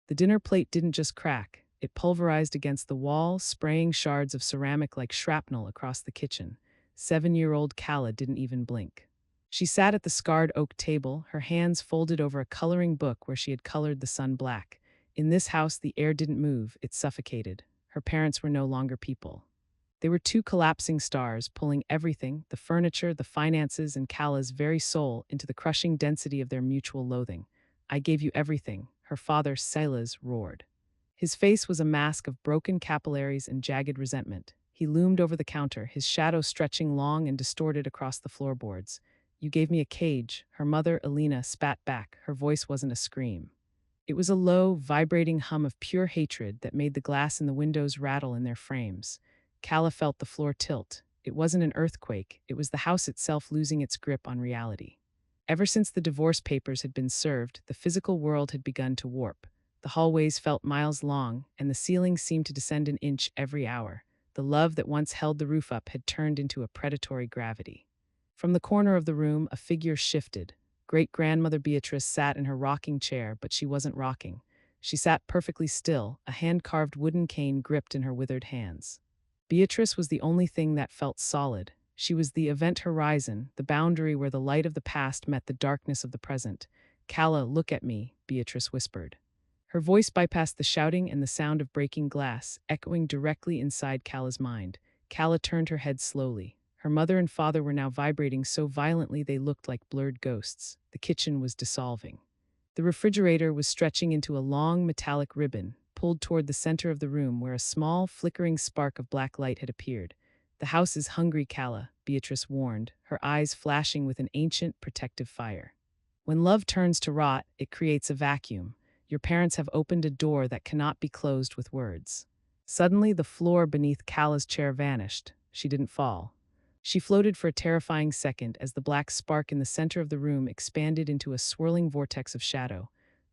The dinner plate didn't just crack, it pulverized against the wall, spraying shards of ceramic like shrapnel across the kitchen. 7-year-old Calla didn't even blink. She sat at the scarred oak table, her hands folded over a coloring book where she had colored the sun black. In this house, the air didn't move, it suffocated. Her parents were no longer people. They were two collapsing stars, pulling everything, the furniture, the finances, and Calla's very soul, into the crushing density of their mutual loathing. I gave you everything, her father, Silas, roared. His face was a mask of broken capillaries and jagged resentment. He loomed over the counter, his shadow stretching long and distorted across the floorboards. You gave me a cage, her mother, Elena, spat back. Her voice wasn't a scream. It was a low, vibrating hum of pure hatred that made the glass in the windows rattle in their frames. Calla felt the floor tilt. It wasn't an earthquake, it was the house itself losing its grip on reality. Ever since the divorce papers had been served, the physical world had begun to warp. The hallways felt miles long, and the ceiling seemed to descend an inch every hour. The love that once held the roof up had turned into a predatory gravity. From the corner of the room, a figure shifted. Great-grandmother Beatrice sat in her rocking chair, but she wasn't rocking. She sat perfectly still, a hand-carved wooden cane gripped in her withered hands. Beatrice was the only thing that felt solid. She was the event horizon, the boundary where the light of the past met the darkness of the present. Calla, look at me, Beatrice whispered. Her voice bypassed the shouting and the sound of breaking glass, echoing directly inside Calla's mind. Calla turned her head slowly. Her mother and father were now vibrating so violently they looked like blurred ghosts. The kitchen was dissolving. The refrigerator was stretching into a long metallic ribbon, pulled toward the center of the room where a small, flickering spark of black light had appeared. The house is hungry, Calla, Beatrice warned, her eyes flashing with an ancient, protective fire. When love turns to rot, it creates a vacuum. Your parents have opened a door that cannot be closed with words. Suddenly, the floor beneath Calla's chair vanished. She didn't fall. She floated for a terrifying second as the black spark in the center of the room expanded into a swirling vortex of shadow.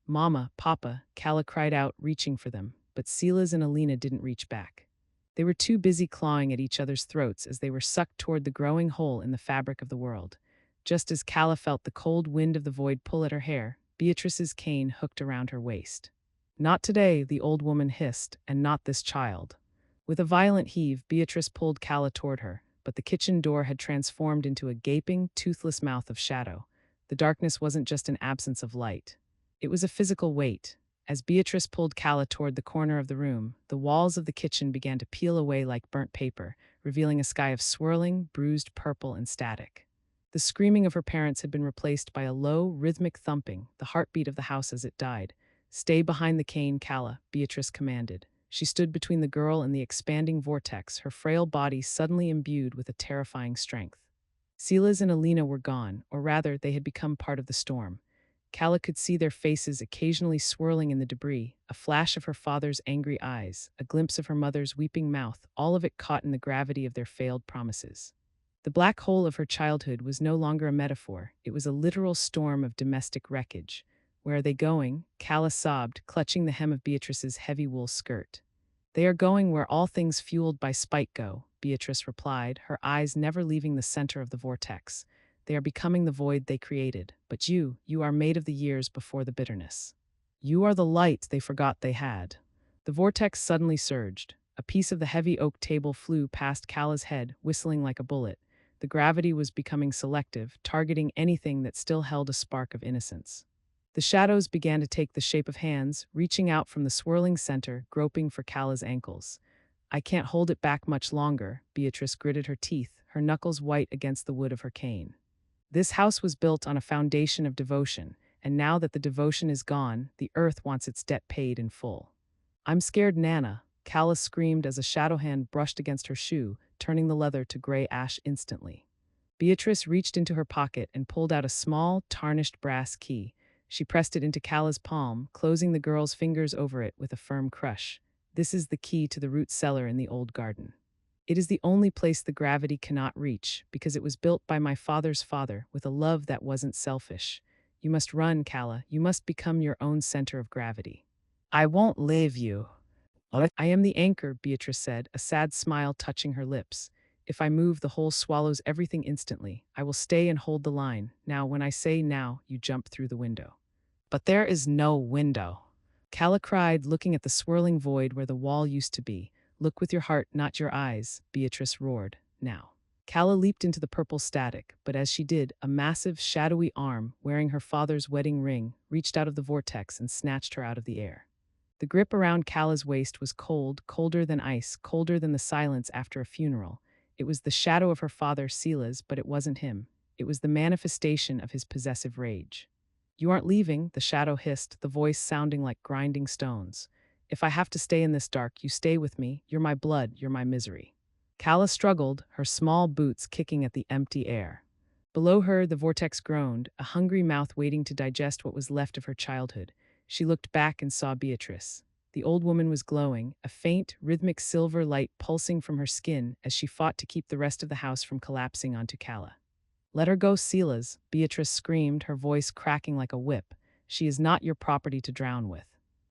Mama, Papa, Calla cried out, reaching for them, but Silas and Alina didn't reach back. They were too busy clawing at each other's throats as they were sucked toward the growing hole in the fabric of the world. Just as Calla felt the cold wind of the void pull at her hair, Beatrice's cane hooked around her waist. Not today, the old woman hissed, and not this child. With a violent heave, Beatrice pulled Calla toward her, but the kitchen door had transformed into a gaping, toothless mouth of shadow. The darkness wasn't just an absence of light. It was a physical weight. As Beatrice pulled Calla toward the corner of the room, the walls of the kitchen began to peel away like burnt paper, revealing a sky of swirling, bruised purple and static. The screaming of her parents had been replaced by a low, rhythmic thumping, the heartbeat of the house as it died. Stay behind the cane, Calla, Beatrice commanded. She stood between the girl and the expanding vortex, her frail body suddenly imbued with a terrifying strength. Silas and Alina were gone, or rather, they had become part of the storm. Calla could see their faces occasionally swirling in the debris, a flash of her father's angry eyes, a glimpse of her mother's weeping mouth, all of it caught in the gravity of their failed promises. The black hole of her childhood was no longer a metaphor, it was a literal storm of domestic wreckage. Where are they going? Calla sobbed, clutching the hem of Beatrice's heavy wool skirt. They are going where all things fueled by spite go, Beatrice replied, her eyes never leaving the center of the vortex. They are becoming the void they created, but you are made of the years before the bitterness. You are the light they forgot they had. The vortex suddenly surged. A piece of the heavy oak table flew past Calla's head, whistling like a bullet. The gravity was becoming selective, targeting anything that still held a spark of innocence. The shadows began to take the shape of hands, reaching out from the swirling center, groping for Calla's ankles. I can't hold it back much longer, Beatrice gritted her teeth, her knuckles white against the wood of her cane. This house was built on a foundation of devotion, and now that the devotion is gone, the earth wants its debt paid in full. I'm scared, Nana, Calla screamed as a shadow hand brushed against her shoe, turning the leather to gray ash instantly. Beatrice reached into her pocket and pulled out a small, tarnished brass key. She pressed it into Calla's palm, closing the girl's fingers over it with a firm crush. This is the key to the root cellar in the old garden. It is the only place the gravity cannot reach, because it was built by my father's father with a love that wasn't selfish. You must run, Calla. You must become your own center of gravity. I won't leave you. I am the anchor, Beatrice said, a sad smile touching her lips. If I move, the hole swallows everything instantly. I will stay and hold the line. Now, when I say now, you jump through the window. But there is no window. Calla cried, looking at the swirling void where the wall used to be. Look with your heart, not your eyes, Beatrice roared. Now. Calla leaped into the purple static, but as she did, a massive, shadowy arm, wearing her father's wedding ring, reached out of the vortex and snatched her out of the air. The grip around Calla's waist was cold, colder than ice, colder than the silence after a funeral. It was the shadow of her father, Cela's, but it wasn't him. It was the manifestation of his possessive rage. You aren't leaving, the shadow hissed, the voice sounding like grinding stones. If I have to stay in this dark, you stay with me. You're my blood, you're my misery. Calla struggled, her small boots kicking at the empty air. Below her, the vortex groaned, a hungry mouth waiting to digest what was left of her childhood. She looked back and saw Beatrice. The old woman was glowing, a faint, rhythmic silver light pulsing from her skin as she fought to keep the rest of the house from collapsing onto Calla. Let her go, Cela's, Beatrice screamed, her voice cracking like a whip. She is not your property to drown with.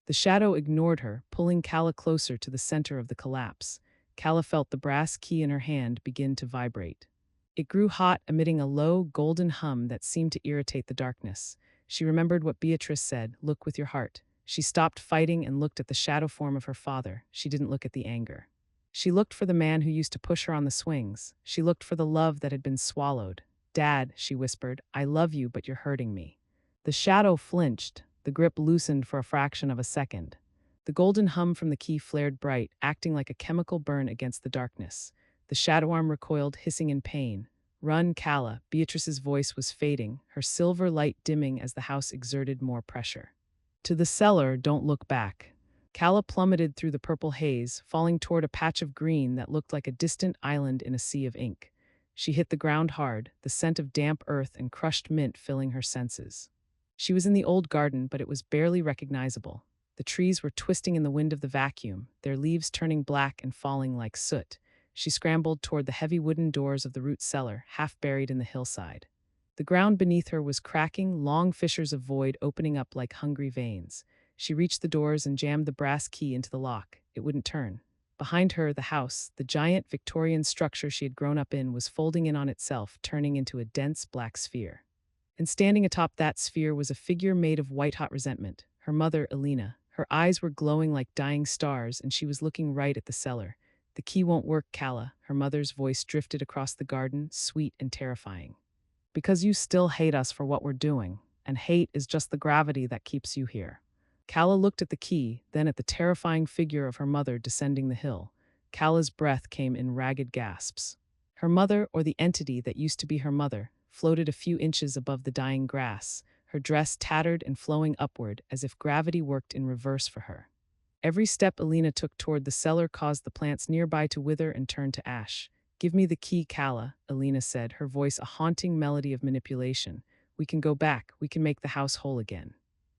The shadow ignored her, pulling Calla closer to the center of the collapse. Calla felt the brass key in her hand begin to vibrate. It grew hot, emitting a low, golden hum that seemed to irritate the darkness. She remembered what Beatrice said, look with your heart. She stopped fighting and looked at the shadow form of her father. She didn't look at the anger. She looked for the man who used to push her on the swings. She looked for the love that had been swallowed. Dad, she whispered, I love you, but you're hurting me. The shadow flinched. The grip loosened for a fraction of a second. The golden hum from the key flared bright, acting like a chemical burn against the darkness. The shadow arm recoiled, hissing in pain. Run, Calla. Beatrice's voice was fading, her silver light dimming as the house exerted more pressure. To the cellar, don't look back. Calla plummeted through the purple haze, falling toward a patch of green that looked like a distant island in a sea of ink. She hit the ground hard, the scent of damp earth and crushed mint filling her senses. She was in the old garden, but it was barely recognizable. The trees were twisting in the wind of the vacuum, their leaves turning black and falling like soot. She scrambled toward the heavy wooden doors of the root cellar, half buried in the hillside. The ground beneath her was cracking, long fissures of void opening up like hungry veins. She reached the doors and jammed the brass key into the lock. It wouldn't turn. Behind her, the house, the giant Victorian structure she had grown up in, was folding in on itself, turning into a dense black sphere. And standing atop that sphere was a figure made of white-hot resentment, her mother, Elena. Her eyes were glowing like dying stars, and she was looking right at the cellar. The key won't work, Calla, her mother's voice drifted across the garden, sweet and terrifying. Because you still hate us for what we're doing, and hate is just the gravity that keeps you here. Calla looked at the key, then at the terrifying figure of her mother descending the hill. Calla's breath came in ragged gasps. Her mother, or the entity that used to be her mother, floated a few inches above the dying grass, her dress tattered and flowing upward as if gravity worked in reverse for her. Every step Elena took toward the cellar caused the plants nearby to wither and turn to ash. Give me the key, Calla, Elena said, her voice a haunting melody of manipulation. We can go back, we can make the house whole again.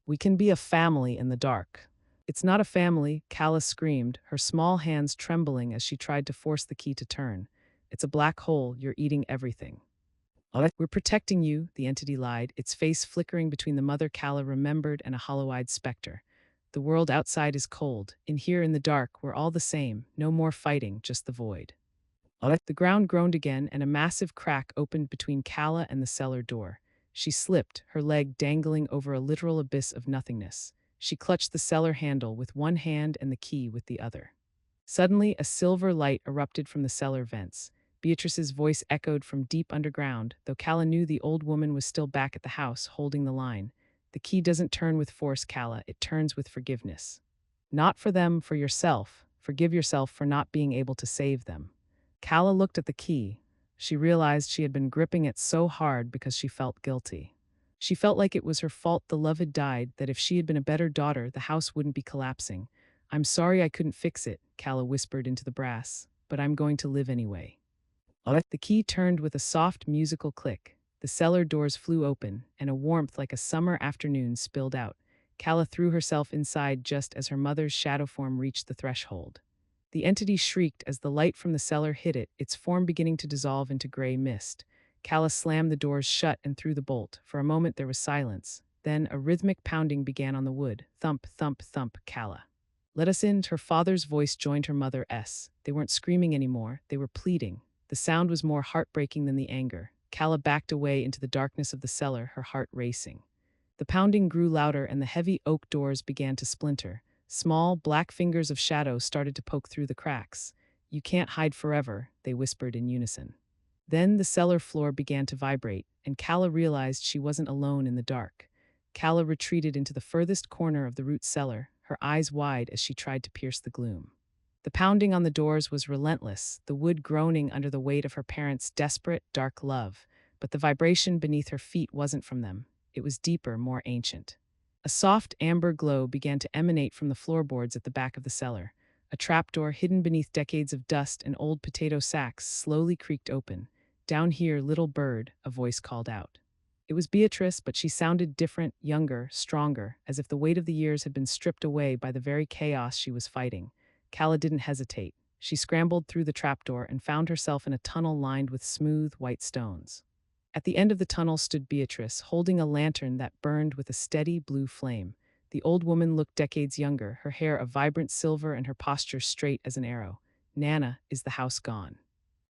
We can be a family in the dark. It's not a family, Calla screamed, her small hands trembling as she tried to force the key to turn. It's a black hole, you're eating everything. We're protecting you, the entity lied, its face flickering between the mother Calla remembered and a hollow-eyed specter. The world outside is cold. In here in the dark, we're all the same. No more fighting, just the void. The ground groaned again, and a massive crack opened between Calla and the cellar door. She slipped, her leg dangling over a literal abyss of nothingness. She clutched the cellar handle with one hand and the key with the other. Suddenly, a silver light erupted from the cellar vents. Beatrice's voice echoed from deep underground, though Calla knew the old woman was still back at the house, holding the line. The key doesn't turn with force, Calla, it turns with forgiveness. Not for them, for yourself. Forgive yourself for not being able to save them. Calla looked at the key. She realized she had been gripping it so hard because she felt guilty. She felt like it was her fault the love had died, that if she had been a better daughter, the house wouldn't be collapsing. I'm sorry I couldn't fix it, Calla whispered into the brass, but I'm going to live anyway. The key turned with a soft musical click. The cellar doors flew open, and a warmth like a summer afternoon spilled out. Calla threw herself inside just as her mother's shadow form reached the threshold. The entity shrieked as the light from the cellar hit it, its form beginning to dissolve into gray mist. Calla slammed the doors shut and threw the bolt. For a moment there was silence. Then a rhythmic pounding began on the wood. Thump, thump, thump, Calla. Let us in. Her father's voice joined her mother's. They weren't screaming anymore, they were pleading. The sound was more heartbreaking than the anger. Calla backed away into the darkness of the cellar, her heart racing. The pounding grew louder and the heavy oak doors began to splinter. Small, black fingers of shadow started to poke through the cracks. "You can't hide forever," they whispered in unison. Then the cellar floor began to vibrate, and Calla realized she wasn't alone in the dark. Calla retreated into the furthest corner of the root cellar, her eyes wide as she tried to pierce the gloom. The pounding on the doors was relentless, the wood groaning under the weight of her parents' desperate, dark love. But the vibration beneath her feet wasn't from them. It was deeper, more ancient. A soft amber glow began to emanate from the floorboards at the back of the cellar. A trapdoor hidden beneath decades of dust and old potato sacks slowly creaked open. "Down here, little bird," a voice called out. It was Beatrice, but she sounded different, younger, stronger, as if the weight of the years had been stripped away by the very chaos she was fighting. Calla didn't hesitate. She scrambled through the trapdoor and found herself in a tunnel lined with smooth, white stones. At the end of the tunnel stood Beatrice, holding a lantern that burned with a steady blue flame. The old woman looked decades younger, her hair a vibrant silver and her posture straight as an arrow. "Nana, is the house gone?"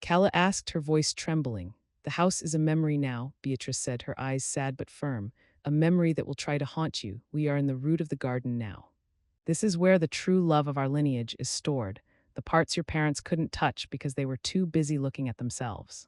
Calla asked, her voice trembling. "The house is a memory now," Beatrice said, her eyes sad but firm. "A memory that will try to haunt you. We are in the root of the garden now. This is where the true love of our lineage is stored, the parts your parents couldn't touch because they were too busy looking at themselves."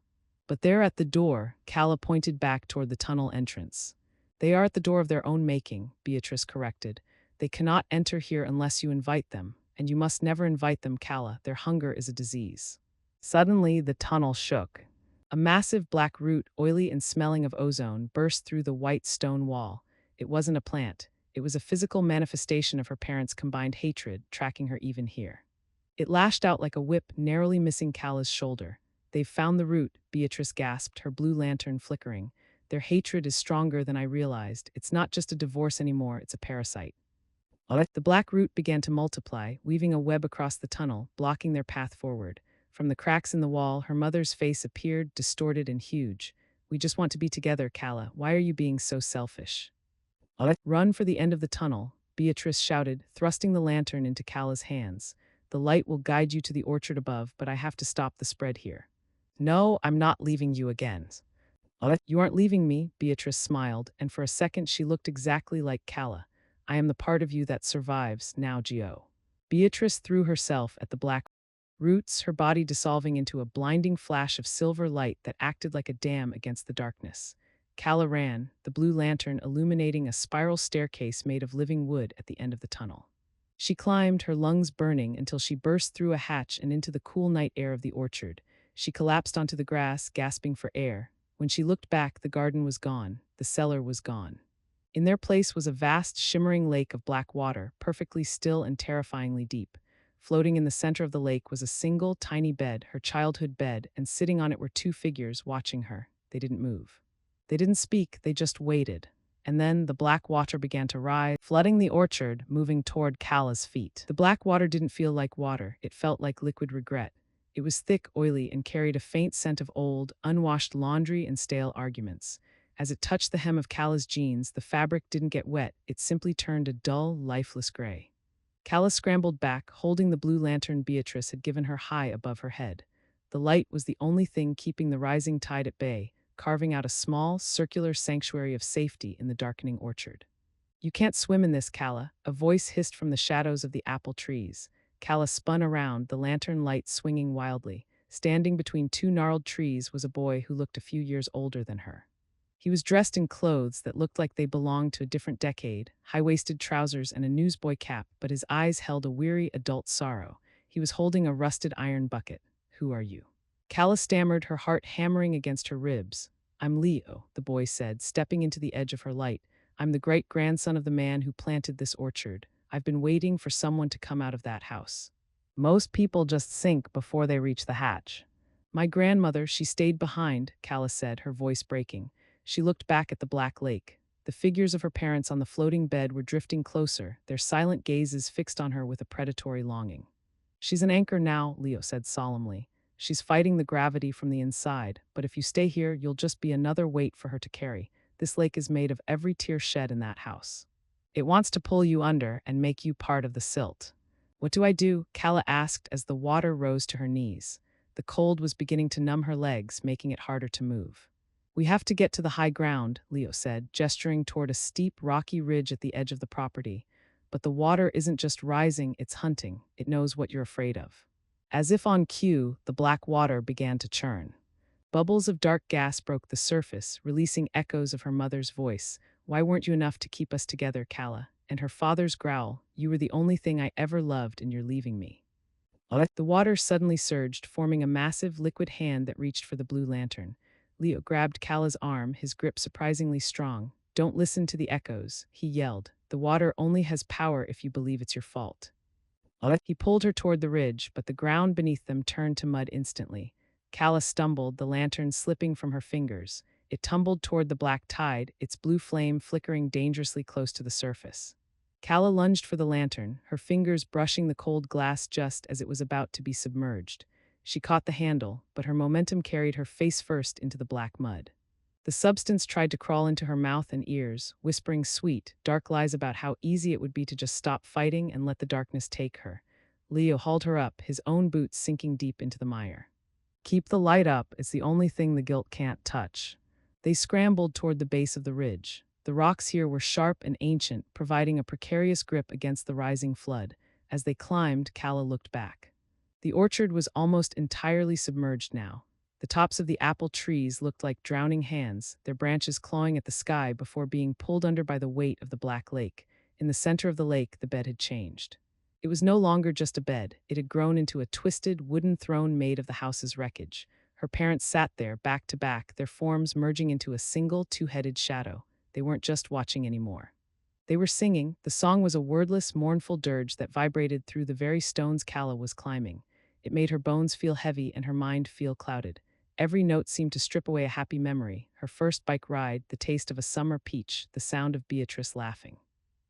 "But they're at the door," Calla pointed back toward the tunnel entrance. "They are at the door of their own making," Beatrice corrected. "They cannot enter here unless you invite them, and you must never invite them, Calla. Their hunger is a disease." Suddenly, the tunnel shook. A massive black root, oily and smelling of ozone, burst through the white stone wall. It wasn't a plant. It was a physical manifestation of her parents' combined hatred, tracking her even here. It lashed out like a whip, narrowly missing Calla's shoulder. "They've found the root," Beatrice gasped, her blue lantern flickering. "Their hatred is stronger than I realized. It's not just a divorce anymore, it's a parasite." The black root began to multiply, weaving a web across the tunnel, blocking their path forward. From the cracks in the wall, her mother's face appeared, distorted and huge. "We just want to be together, Calla. Why are you being so selfish?" "Run for the end of the tunnel," Beatrice shouted, thrusting the lantern into Calla's hands. "The light will guide you to the orchard above, but I have to stop the spread here." "No, I'm not leaving you again." "You aren't leaving me," Beatrice smiled, and for a second she looked exactly like Calla. "I am the part of you that survives, now Gio." Beatrice threw herself at the black roots, her body dissolving into a blinding flash of silver light that acted like a dam against the darkness. Calla ran, the blue lantern illuminating a spiral staircase made of living wood at the end of the tunnel. She climbed, her lungs burning, until she burst through a hatch and into the cool night air of the orchard. She collapsed onto the grass, gasping for air. When she looked back, the garden was gone, the cellar was gone. In their place was a vast, shimmering lake of black water, perfectly still and terrifyingly deep. Floating in the center of the lake was a single, tiny bed, her childhood bed, and sitting on it were two figures watching her. They didn't move. They didn't speak, they just waited. And then the black water began to rise, flooding the orchard, moving toward Calla's feet. The black water didn't feel like water, it felt like liquid regret. It was thick, oily, and carried a faint scent of old, unwashed laundry and stale arguments. As it touched the hem of Calla's jeans, the fabric didn't get wet, it simply turned a dull, lifeless gray. Calla scrambled back, holding the blue lantern Beatrice had given her high above her head. The light was the only thing keeping the rising tide at bay, carving out a small, circular sanctuary of safety in the darkening orchard. "You can't swim in this, Calla," a voice hissed from the shadows of the apple trees. Calla spun around, the lantern light swinging wildly. Standing between two gnarled trees was a boy who looked a few years older than her. He was dressed in clothes that looked like they belonged to a different decade, high-waisted trousers and a newsboy cap, but his eyes held a weary adult sorrow. He was holding a rusted iron bucket. "Who are you?" Calla stammered, her heart hammering against her ribs. "I'm Leo," the boy said, stepping into the edge of her light. "I'm the great-grandson of the man who planted this orchard. I've been waiting for someone to come out of that house. Most people just sink before they reach the hatch." "My grandmother, she stayed behind," Calla said, her voice breaking. She looked back at the black lake. The figures of her parents on the floating bed were drifting closer, their silent gazes fixed on her with a predatory longing. "She's an anchor now," Leo said solemnly. "She's fighting the gravity from the inside, but if you stay here, you'll just be another weight for her to carry. This lake is made of every tear shed in that house. It wants to pull you under and make you part of the silt." "What do I do?" Calla asked as the water rose to her knees. The cold was beginning to numb her legs, making it harder to move. We have to get to the high ground, Leo said, gesturing toward a steep, rocky ridge at the edge of the property. But the water isn't just rising, it's hunting. It knows what you're afraid of. As if on cue, the black water began to churn. Bubbles of dark gas broke the surface, releasing echoes of her mother's voice. Why weren't you enough to keep us together, Calla? And her father's growl, you were the only thing I ever loved and you're leaving me. The water suddenly surged, forming a massive liquid hand that reached for the blue lantern. Leo grabbed Calla's arm, his grip surprisingly strong. Don't listen to the echoes, he yelled. The water only has power if you believe it's your fault. He pulled her toward the ridge, but the ground beneath them turned to mud instantly. Calla stumbled, the lantern slipping from her fingers. It tumbled toward the black tide, its blue flame flickering dangerously close to the surface. Calla lunged for the lantern, her fingers brushing the cold glass just as it was about to be submerged. She caught the handle, but her momentum carried her face first into the black mud. The substance tried to crawl into her mouth and ears, whispering sweet, dark lies about how easy it would be to just stop fighting and let the darkness take her. Leo hauled her up, his own boots sinking deep into the mire. Keep the light up, it's the only thing the guilt can't touch. They scrambled toward the base of the ridge. The rocks here were sharp and ancient, providing a precarious grip against the rising flood. As they climbed, Calla looked back. The orchard was almost entirely submerged now. The tops of the apple trees looked like drowning hands, their branches clawing at the sky before being pulled under by the weight of the black lake. In the center of the lake, the bed had changed. It was no longer just a bed. It had grown into a twisted, wooden throne made of the house's wreckage. Her parents sat there, back to back, their forms merging into a single, two-headed shadow. They weren't just watching anymore. They were singing. The song was a wordless, mournful dirge that vibrated through the very stones Calla was climbing. It made her bones feel heavy and her mind feel clouded. Every note seemed to strip away a happy memory, her first bike ride, the taste of a summer peach, the sound of Beatrice laughing.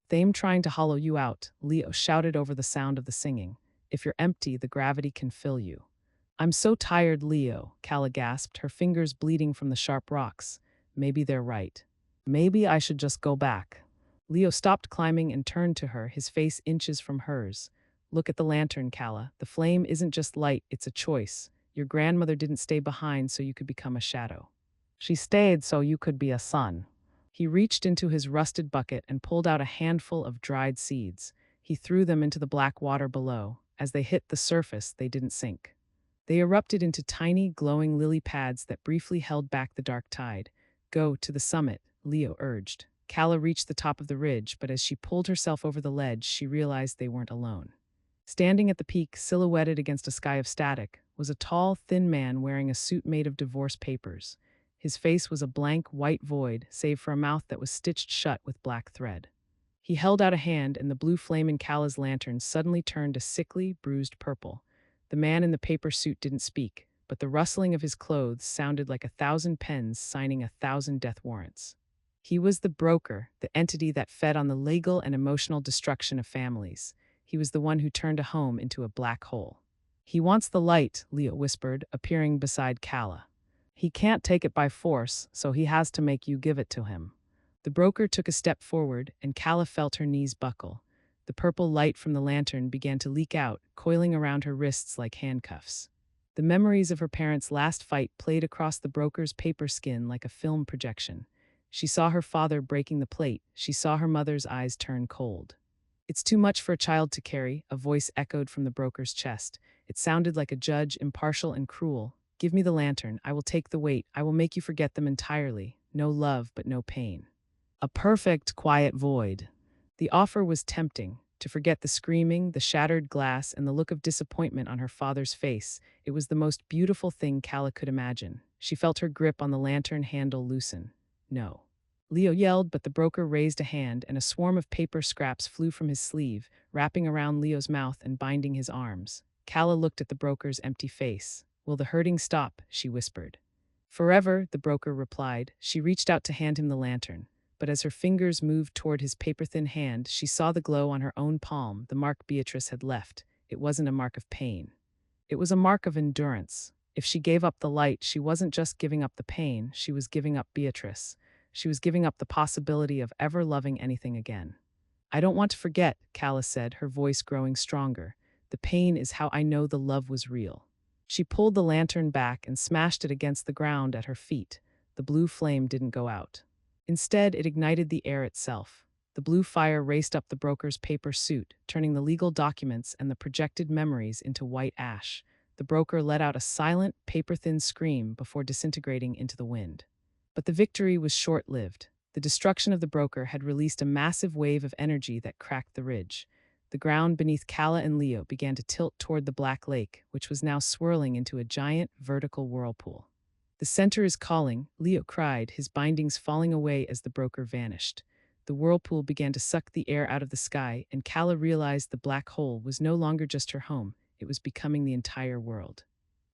"They'm trying to hollow you out," Leo shouted over the sound of the singing. "If you're empty, the gravity can fill you." "I'm so tired, Leo," Calla gasped, her fingers bleeding from the sharp rocks. "Maybe they're right. Maybe I should just go back." Leo stopped climbing and turned to her, his face inches from hers. "Look at the lantern, Calla. The flame isn't just light, it's a choice. Your grandmother didn't stay behind so you could become a shadow. She stayed so you could be a sun." He reached into his rusted bucket and pulled out a handful of dried seeds. He threw them into the black water below. As they hit the surface, they didn't sink. They erupted into tiny, glowing lily pads that briefly held back the dark tide. "Go to the summit," Leo urged. Calla reached the top of the ridge, but as she pulled herself over the ledge, she realized they weren't alone. Standing at the peak, silhouetted against a sky of static, was a tall, thin man wearing a suit made of divorce papers. His face was a blank, white void, save for a mouth that was stitched shut with black thread. He held out a hand, and the blue flame in Calla's lantern suddenly turned a sickly, bruised purple. The man in the paper suit didn't speak, but the rustling of his clothes sounded like 1,000 pens signing 1,000 death warrants. He was the broker, the entity that fed on the legal and emotional destruction of families. He was the one who turned a home into a black hole. "He wants the light," Leo whispered, appearing beside Calla. "He can't take it by force, so he has to make you give it to him." The broker took a step forward, and Calla felt her knees buckle. The purple light from the lantern began to leak out, coiling around her wrists like handcuffs. The memories of her parents' last fight played across the broker's paper skin like a film projection. She saw her father breaking the plate. She saw her mother's eyes turn cold. "It's too much for a child to carry," a voice echoed from the broker's chest. It sounded like a judge, impartial and cruel. "Give me the lantern. I will take the weight. I will make you forget them entirely. No love, but no pain." A perfect, quiet void. The offer was tempting. To forget the screaming, the shattered glass, and the look of disappointment on her father's face, it was the most beautiful thing Calla could imagine. She felt her grip on the lantern handle loosen. "No." Leo yelled, but the broker raised a hand, and a swarm of paper scraps flew from his sleeve, wrapping around Leo's mouth and binding his arms. Calla looked at the broker's empty face. "Will the hurting stop?" she whispered. "Forever," the broker replied. She reached out to hand him the lantern, but as her fingers moved toward his paper-thin hand, she saw the glow on her own palm, the mark Beatrice had left. It wasn't a mark of pain. It was a mark of endurance. If she gave up the light, she wasn't just giving up the pain, she was giving up Beatrice. She was giving up the possibility of ever loving anything again. "I don't want to forget," Calla said, her voice growing stronger. "The pain is how I know the love was real." She pulled the lantern back and smashed it against the ground at her feet. the blue flame didn't go out. Instead, it ignited the air itself. The blue fire raced up the broker's paper suit, turning the legal documents and the projected memories into white ash. The broker let out a silent, paper-thin scream before disintegrating into the wind. But the victory was short-lived. The destruction of the broker had released a massive wave of energy that cracked the ridge. The ground beneath Calla and Leo began to tilt toward the Black Lake, which was now swirling into a giant, vertical whirlpool. "The center is calling," Leo cried, his bindings falling away as the broker vanished. The whirlpool began to suck the air out of the sky, and Calla realized the black hole was no longer just her home, it was becoming the entire world.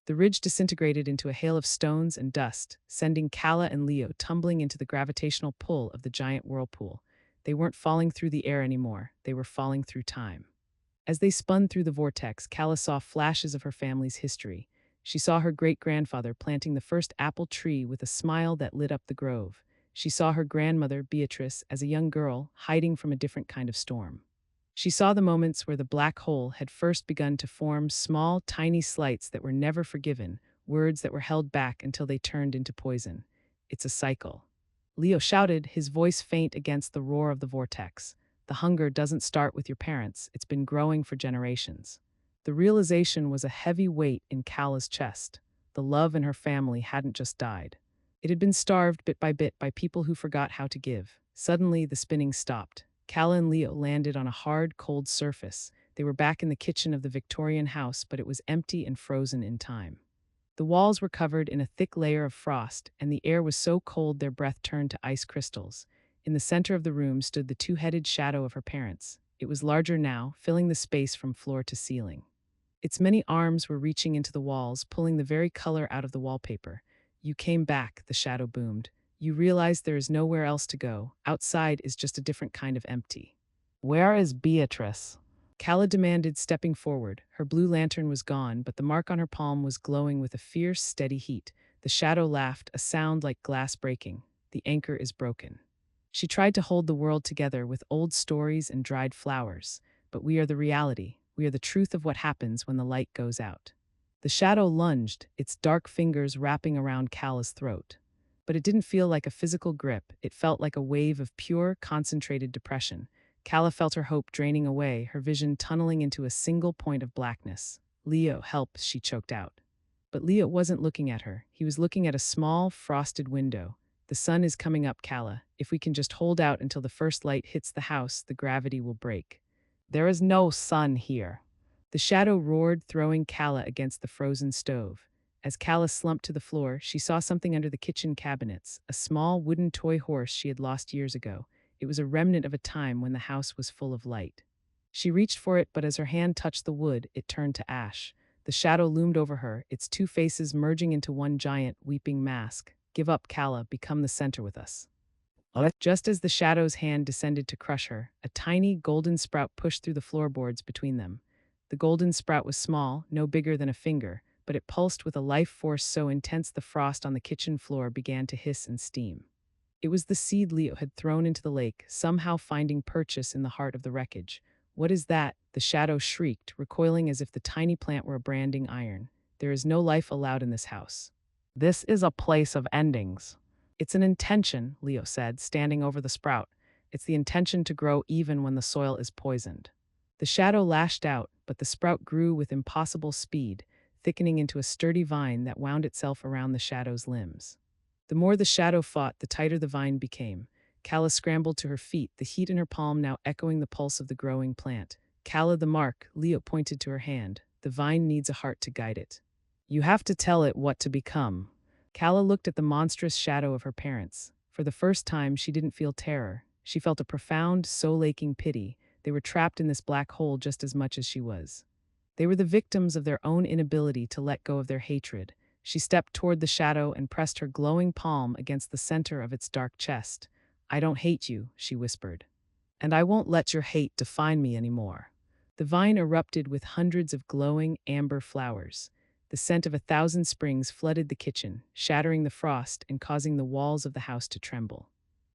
The ridge disintegrated into a hail of stones and dust, sending Calla and Leo tumbling into the gravitational pull of the giant whirlpool. They weren't falling through the air anymore, they were falling through time. As they spun through the vortex, Calla saw flashes of her family's history. She saw her great-grandfather planting the first apple tree with a smile that lit up the grove. She saw her grandmother, Beatrice, as a young girl, hiding from a different kind of storm. She saw the moments where the black hole had first begun to form small, tiny slights that were never forgiven, words that were held back until they turned into poison. "It's a cycle." Leo shouted, his voice faint against the roar of the vortex. "The hunger doesn't start with your parents, it's been growing for generations." The realization was a heavy weight in Calla's chest. The love in her family hadn't just died. It had been starved bit by people who forgot how to give. Suddenly, the spinning stopped. Calla and Leo landed on a hard, cold surface. They were back in the kitchen of the Victorian house, but it was empty and frozen in time. The walls were covered in a thick layer of frost, and the air was so cold their breath turned to ice crystals. In the center of the room stood the two-headed shadow of her parents. It was larger now, filling the space from floor to ceiling. Its many arms were reaching into the walls, pulling the very color out of the wallpaper. "You came back," the shadow boomed. "You realize there is nowhere else to go. Outside is just a different kind of empty." "Where is Beatrice?" Calla demanded, stepping forward. Her blue lantern was gone, but the mark on her palm was glowing with a fierce, steady heat. The shadow laughed, a sound like glass breaking. "The anchor is broken." She tried to hold the world together with old stories and dried flowers. "But we are the reality. We are the truth of what happens when the light goes out." The shadow lunged, its dark fingers wrapping around Calla's throat. But it didn't feel like a physical grip, it felt like a wave of pure, concentrated depression. Calla felt her hope draining away, her vision tunneling into a single point of blackness. "Leo, help," she choked out. But Leo wasn't looking at her, he was looking at a small, frosted window. "The sun is coming up, Calla. If we can just hold out until the first light hits the house, the gravity will break." "There is no sun here." The shadow roared, throwing Calla against the frozen stove. As Calla slumped to the floor, she saw something under the kitchen cabinets, a small wooden toy horse she had lost years ago. It was a remnant of a time when the house was full of light. She reached for it, but as her hand touched the wood, it turned to ash. The shadow loomed over her, its two faces merging into one giant, weeping mask. "Give up, Calla, become the center with us." Just as the shadow's hand descended to crush her, a tiny, golden sprout pushed through the floorboards between them. The golden sprout was small, no bigger than a finger, but it pulsed with a life force so intense the frost on the kitchen floor began to hiss and steam. It was the seed Leo had thrown into the lake, somehow finding purchase in the heart of the wreckage. "What is that?" the shadow shrieked, recoiling as if the tiny plant were a branding iron. "There is no life allowed in this house." "This is a place of endings." "It's an intention," Leo said, standing over the sprout. "It's the intention to grow even when the soil is poisoned." The shadow lashed out, but the sprout grew with impossible speed, thickening into a sturdy vine that wound itself around the shadow's limbs. The more the shadow fought, the tighter the vine became. Calla scrambled to her feet, the heat in her palm now echoing the pulse of the growing plant. "Calla, the mark," Leo pointed to her hand. "The vine needs a heart to guide it. You have to tell it what to become." Calla looked at the monstrous shadow of her parents. For the first time, she didn't feel terror. She felt a profound, soul-aching pity. They were trapped in this black hole just as much as she was. They were the victims of their own inability to let go of their hatred. She stepped toward the shadow and pressed her glowing palm against the center of its dark chest. "I don't hate you," she whispered. "And I won't let your hate define me anymore." The vine erupted with hundreds of glowing, amber flowers. The scent of 1,000 springs flooded the kitchen, shattering the frost and causing the walls of the house to tremble.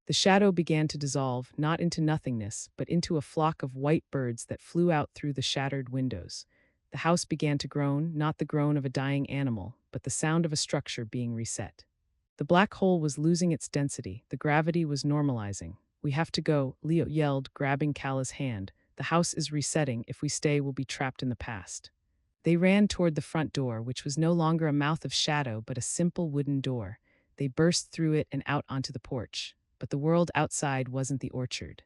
The shadow began to dissolve, not into nothingness, but into a flock of white birds that flew out through the shattered windows. The house began to groan, not the groan of a dying animal, but the sound of a structure being reset. The black hole was losing its density, the gravity was normalizing. We have to go, Leo yelled, grabbing Calla's hand. The house is resetting. If we stay, we'll be trapped in the past. They ran toward the front door, which was no longer a mouth of shadow, but a simple wooden door. They burst through it and out onto the porch. But the world outside wasn't the orchard.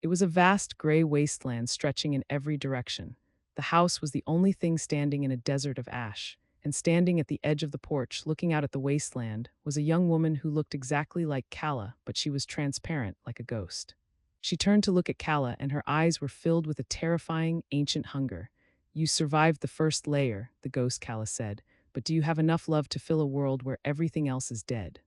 It was a vast gray wasteland stretching in every direction. The house was the only thing standing in a desert of ash, and standing at the edge of the porch, looking out at the wasteland, was a young woman who looked exactly like Calla, but she was transparent, like a ghost. She turned to look at Calla, and her eyes were filled with a terrifying, ancient hunger. You survived the first layer, the ghost Calla said, but do you have enough love to fill a world where everything else is dead?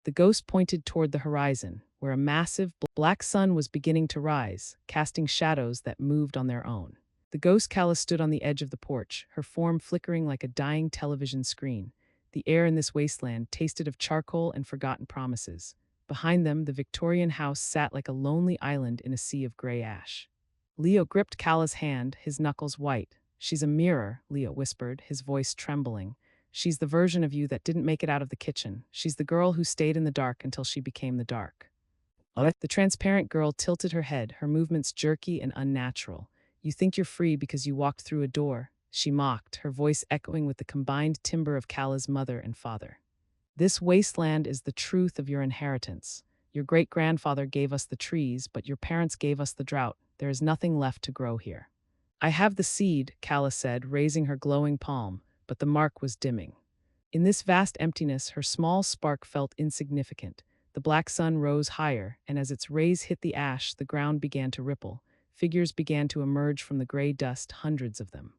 The ghost pointed toward the horizon, where a massive black sun was beginning to rise, casting shadows that moved on their own. The ghost Calla stood on the edge of the porch, her form flickering like a dying television screen. The air in this wasteland tasted of charcoal and forgotten promises. Behind them, the Victorian house sat like a lonely island in a sea of gray ash. Leo gripped Calla's hand, his knuckles white. She's a mirror, Leo whispered, his voice trembling. She's the version of you that didn't make it out of the kitchen. She's the girl who stayed in the dark until she became the dark. The transparent girl tilted her head, her movements jerky and unnatural. You think you're free because you walked through a door, she mocked, her voice echoing with the combined timbre of Calla's mother and father. This wasteland is the truth of your inheritance. Your great-grandfather gave us the trees, but your parents gave us the drought. There is nothing left to grow here. I have the seed, Calla said, raising her glowing palm, but the mark was dimming. In this vast emptiness, her small spark felt insignificant. The black sun rose higher, and as its rays hit the ash, the ground began to ripple. Figures began to emerge from the gray dust, hundreds of them.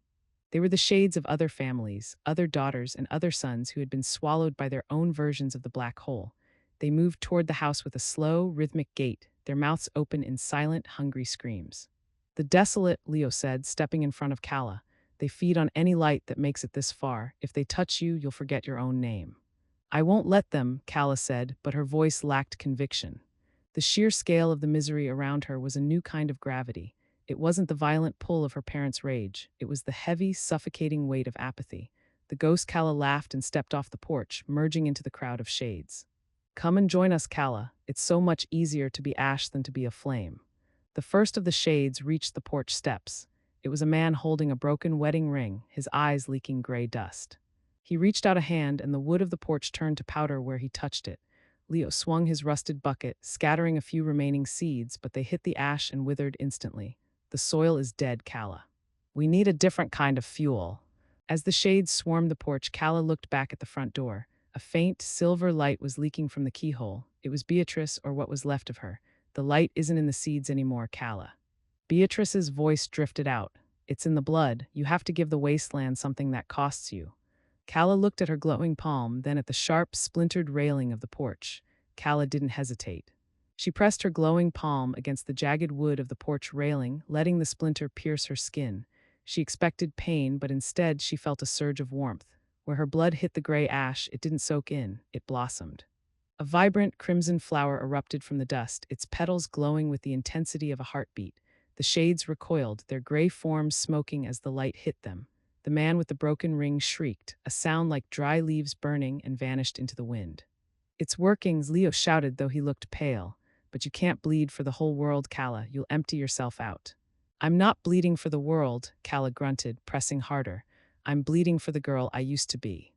They were the shades of other families, other daughters, and other sons who had been swallowed by their own versions of the black hole. They moved toward the house with a slow, rhythmic gait, their mouths open in silent, hungry screams. The desolate, Leo said, stepping in front of Calla. They feed on any light that makes it this far. If they touch you, you'll forget your own name. I won't let them, Calla said, but her voice lacked conviction. The sheer scale of the misery around her was a new kind of gravity. It wasn't the violent pull of her parents' rage. It was the heavy, suffocating weight of apathy. The ghost Calla laughed and stepped off the porch, merging into the crowd of shades. Come and join us, Calla. It's so much easier to be ash than to be a flame. The first of the shades reached the porch steps. It was a man holding a broken wedding ring, his eyes leaking gray dust. He reached out a hand, and the wood of the porch turned to powder where he touched it. Leo swung his rusted bucket, scattering a few remaining seeds, but they hit the ash and withered instantly. The soil is dead, Calla. We need a different kind of fuel. As the shades swarmed the porch, Calla looked back at the front door. A faint, silver light was leaking from the keyhole. It was Beatrice, or what was left of her. The light isn't in the seeds anymore, Calla. Beatrice's voice drifted out. It's in the blood. You have to give the wasteland something that costs you. Calla looked at her glowing palm, then at the sharp, splintered railing of the porch. Calla didn't hesitate. She pressed her glowing palm against the jagged wood of the porch railing, letting the splinter pierce her skin. She expected pain, but instead she felt a surge of warmth. Where her blood hit the gray ash, it didn't soak in, it blossomed. A vibrant crimson flower erupted from the dust, its petals glowing with the intensity of a heartbeat. The shades recoiled, their gray forms smoking as the light hit them. The man with the broken ring shrieked, a sound like dry leaves burning, and vanished into the wind. It's working, Leo shouted, though he looked pale. But you can't bleed for the whole world, Calla. You'll empty yourself out. I'm not bleeding for the world, Calla grunted, pressing harder. I'm bleeding for the girl I used to be.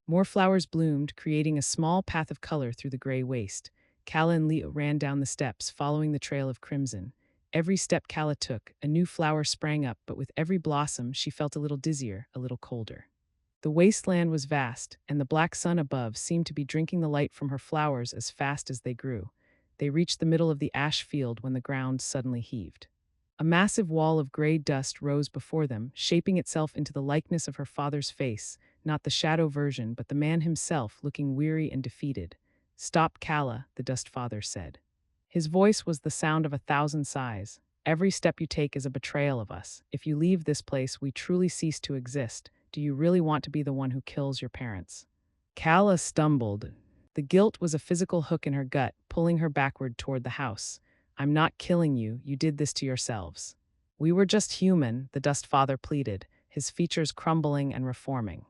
More flowers bloomed, creating a small path of color through the gray waste. Calla and Leo ran down the steps, following the trail of crimson. Every step Calla took, a new flower sprang up, but with every blossom, she felt a little dizzier, a little colder. The wasteland was vast, and the black sun above seemed to be drinking the light from her flowers as fast as they grew. They reached the middle of the ash field when the ground suddenly heaved. A massive wall of gray dust rose before them, shaping itself into the likeness of her father's face, not the shadow version, but the man himself, looking weary and defeated. Stop, Calla, the dust father said. His voice was the sound of 1,000 sighs. Every step you take is a betrayal of us. If you leave this place, we truly cease to exist. Do you really want to be the one who kills your parents? Calla stumbled. The guilt was a physical hook in her gut, pulling her backward toward the house. I'm not killing you, you did this to yourselves. We were just human, the dust father pleaded, his features crumbling and reforming.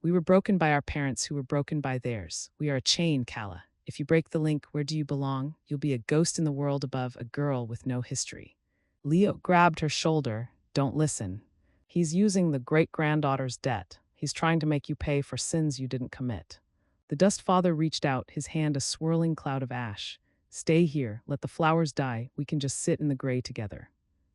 We were broken by our parents who were broken by theirs. We are a chain, Calla. If you break the link, where do you belong? You'll be a ghost in the world above, a girl with no history. Leo grabbed her shoulder. Don't listen. He's using the great-granddaughter's debt. He's trying to make you pay for sins you didn't commit. The Dust Father reached out, his hand a swirling cloud of ash. Stay here, let the flowers die, we can just sit in the gray together.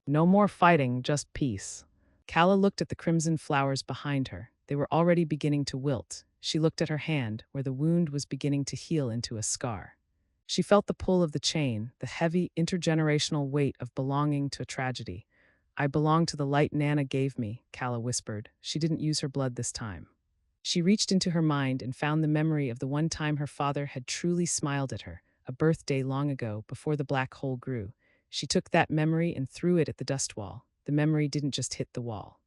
No more fighting, just peace. Calla looked at the crimson flowers behind her. They were already beginning to wilt. She looked at her hand, where the wound was beginning to heal into a scar. She felt the pull of the chain, the heavy, intergenerational weight of belonging to a tragedy. I belong to the light Nana gave me, Calla whispered. She didn't use her blood this time. She reached into her mind and found the memory of the one time her father had truly smiled at her, a birthday long ago, before the black hole grew. She took that memory and threw it at the dust wall. The memory didn't just hit the wall.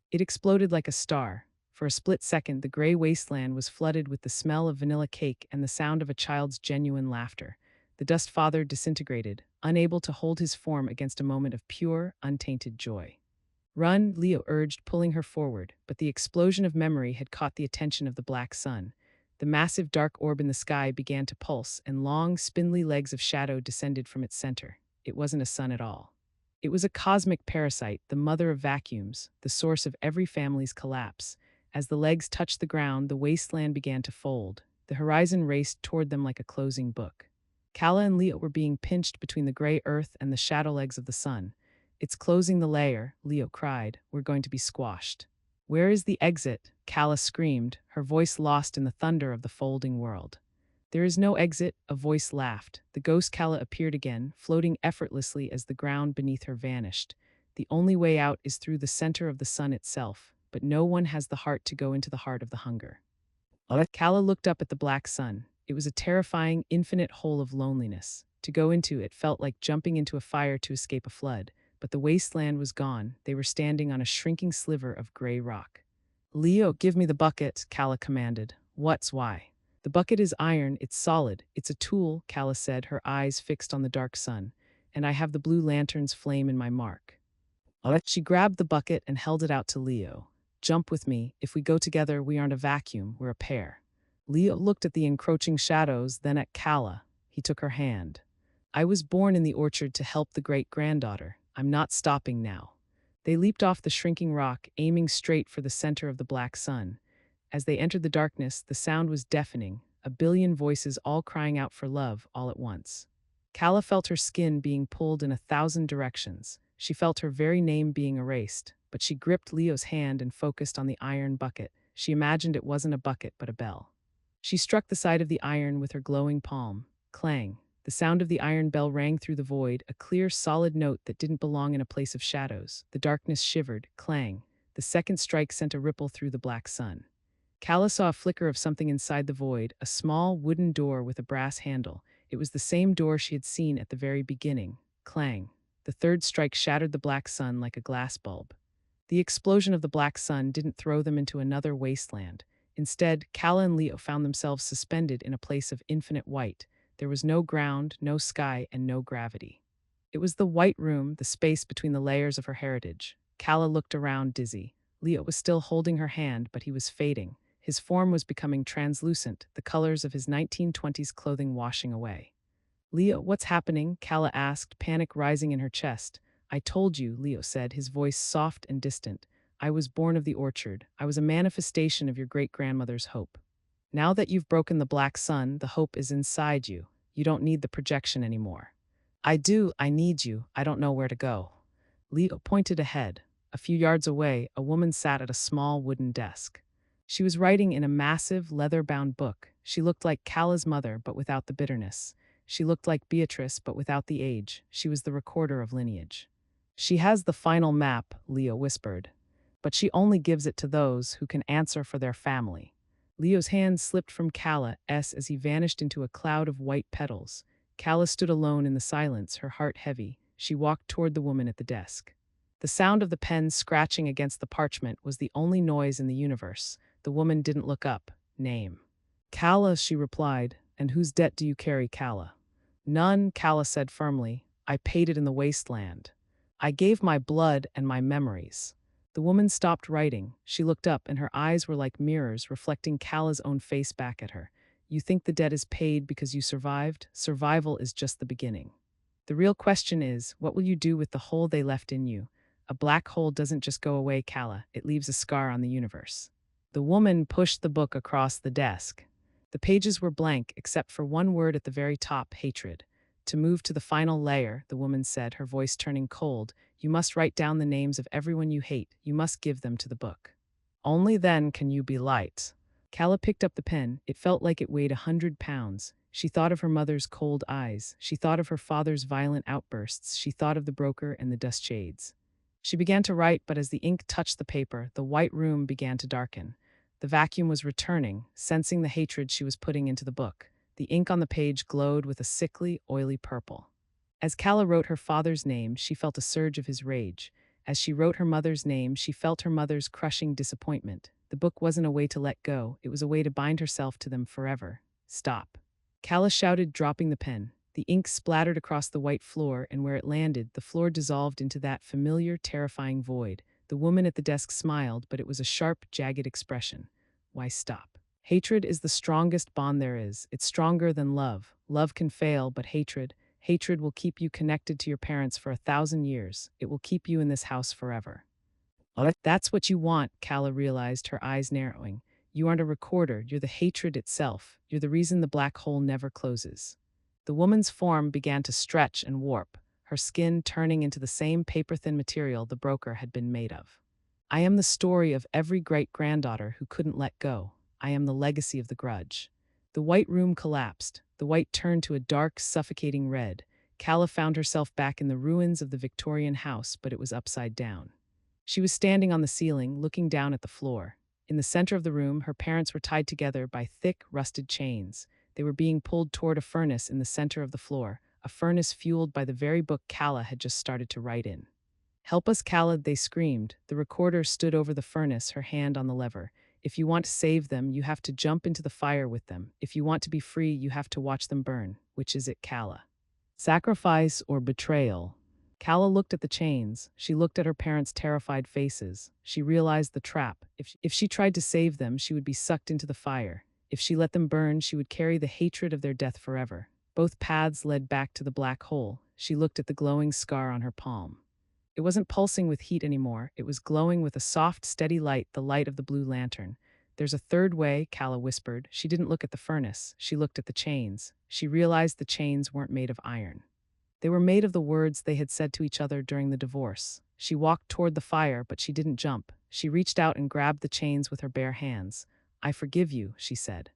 It exploded like a star. For a split second, the gray wasteland was flooded with the smell of vanilla cake and the sound of a child's genuine laughter. The Dust Father disintegrated, unable to hold his form against a moment of pure, untainted joy. Run, Leo urged, pulling her forward, but the explosion of memory had caught the attention of the black sun. The massive dark orb in the sky began to pulse, and long, spindly legs of shadow descended from its center. It wasn't a sun at all. It was a cosmic parasite, the mother of vacuums, the source of every family's collapse. As the legs touched the ground, the wasteland began to fold. The horizon raced toward them like a closing book. Calla and Leo were being pinched between the gray earth and the shadow legs of the sun. It's closing the layer, Leo cried. We're going to be squashed. Where is the exit? Calla screamed, her voice lost in the thunder of the folding world. There is no exit, a voice laughed. The ghost Calla appeared again, floating effortlessly as the ground beneath her vanished. The only way out is through the center of the sun itself, but no one has the heart to go into the heart of the hunger. Calla looked up at the black sun. It was a terrifying, infinite hole of loneliness. To go into it felt like jumping into a fire to escape a flood. But the wasteland was gone. They were standing on a shrinking sliver of gray rock. Leo, give me the bucket, Calla commanded. Why? The bucket is iron, it's solid. It's a tool, Calla said, her eyes fixed on the dark sun. And I have the blue lantern's flame in my mark. She grabbed the bucket and held it out to Leo. Jump with me. If we go together, we aren't a vacuum, we're a pair. Leo looked at the encroaching shadows, then at Calla. He took her hand. I was born in the orchard to help the great-granddaughter. I'm not stopping now. They leaped off the shrinking rock, aiming straight for the center of the black sun. As they entered the darkness, the sound was deafening, a billion voices all crying out for love all at once. Calla felt her skin being pulled in 1,000 directions. She felt her very name being erased, but she gripped Leo's hand and focused on the iron bucket. She imagined it wasn't a bucket but a bell. She struck the side of the iron with her glowing palm. Clang. The sound of the iron bell rang through the void, a clear, solid note that didn't belong in a place of shadows. The darkness shivered. Clang. The second strike sent a ripple through the black sun. Calla saw a flicker of something inside the void, a small wooden door with a brass handle. It was the same door she had seen at the very beginning. Clang. The third strike shattered the black sun like a glass bulb. The explosion of the black sun didn't throw them into another wasteland. Instead, Calla and Leo found themselves suspended in a place of infinite white. There was no ground, no sky, and no gravity. It was the white room, the space between the layers of her heritage. Calla looked around, dizzy. Leo was still holding her hand, but he was fading. His form was becoming translucent, the colors of his 1920s clothing washing away. Leo, what's happening? Calla asked, panic rising in her chest. I told you, Leo said, his voice soft and distant. I was born of the orchard. I was a manifestation of your great-grandmother's hope. Now that you've broken the black sun, the hope is inside you. You don't need the projection anymore. I do, I need you. I don't know where to go. Leo pointed ahead. A few yards away, a woman sat at a small wooden desk. She was writing in a massive, leather-bound book. She looked like Calla's mother, but without the bitterness. She looked like Beatrice, but without the age. She was the recorder of lineage. She has the final map, Leo whispered. But she only gives it to those who can answer for their family. Leo's hand slipped from Calla's as he vanished into a cloud of white petals. Calla stood alone in the silence, her heart heavy. She walked toward the woman at the desk. The sound of the pen scratching against the parchment was the only noise in the universe. The woman didn't look up. Name. Calla, she replied. And whose debt do you carry, Calla? None, Calla said firmly. I paid it in the wasteland. I gave my blood and my memories. The woman stopped writing. She looked up, and her eyes were like mirrors, reflecting Calla's own face back at her. You think the debt is paid because you survived? Survival is just the beginning. The real question is, what will you do with the hole they left in you? A black hole doesn't just go away, Calla. It leaves a scar on the universe. The woman pushed the book across the desk. The pages were blank, except for one word at the very top, hatred. To move to the final layer, the woman said, her voice turning cold, you must write down the names of everyone you hate. You must give them to the book. Only then can you be light. Calla picked up the pen. It felt like it weighed 100 pounds. She thought of her mother's cold eyes. She thought of her father's violent outbursts. She thought of the broker and the dust shades. She began to write, but as the ink touched the paper, the white room began to darken. The vacuum was returning, sensing the hatred she was putting into the book. The ink on the page glowed with a sickly, oily purple. As Calla wrote her father's name, she felt a surge of his rage. As she wrote her mother's name, she felt her mother's crushing disappointment. The book wasn't a way to let go, it was a way to bind herself to them forever. Stop. Calla shouted, dropping the pen. The ink splattered across the white floor, and where it landed, the floor dissolved into that familiar, terrifying void. The woman at the desk smiled, but it was a sharp, jagged expression. Why stop? Hatred is the strongest bond there is. It's stronger than love. Love can fail, but hatred will keep you connected to your parents for 1,000 years. It will keep you in this house forever. That's what you want, Calla realized, her eyes narrowing. You aren't a recorder, you're the hatred itself. You're the reason the black hole never closes. The woman's form began to stretch and warp, her skin turning into the same paper-thin material the broker had been made of. I am the story of every great-granddaughter who couldn't let go. I am the legacy of the grudge. The white room collapsed. The white turned to a dark, suffocating red. Calla found herself back in the ruins of the Victorian house, but it was upside down. She was standing on the ceiling, looking down at the floor. In the center of the room, her parents were tied together by thick, rusted chains. They were being pulled toward a furnace in the center of the floor, a furnace fueled by the very book Calla had just started to write in. Help us, Calla, they screamed. The recorder stood over the furnace, her hand on the lever. If you want to save them, you have to jump into the fire with them. If you want to be free, you have to watch them burn. Which is it, Calla? Sacrifice or betrayal? Calla looked at the chains. She looked at her parents' terrified faces. She realized the trap. If she tried to save them, she would be sucked into the fire. If she let them burn, she would carry the hatred of their death forever. Both paths led back to the black hole. She looked at the glowing scar on her palm. It wasn't pulsing with heat anymore. It was glowing with a soft, steady light, the light of the blue lantern. There's a third way, Calla whispered. She didn't look at the furnace. She looked at the chains. She realized the chains weren't made of iron. They were made of the words they had said to each other during the divorce. She walked toward the fire, but she didn't jump. She reached out and grabbed the chains with her bare hands. I forgive you, she said.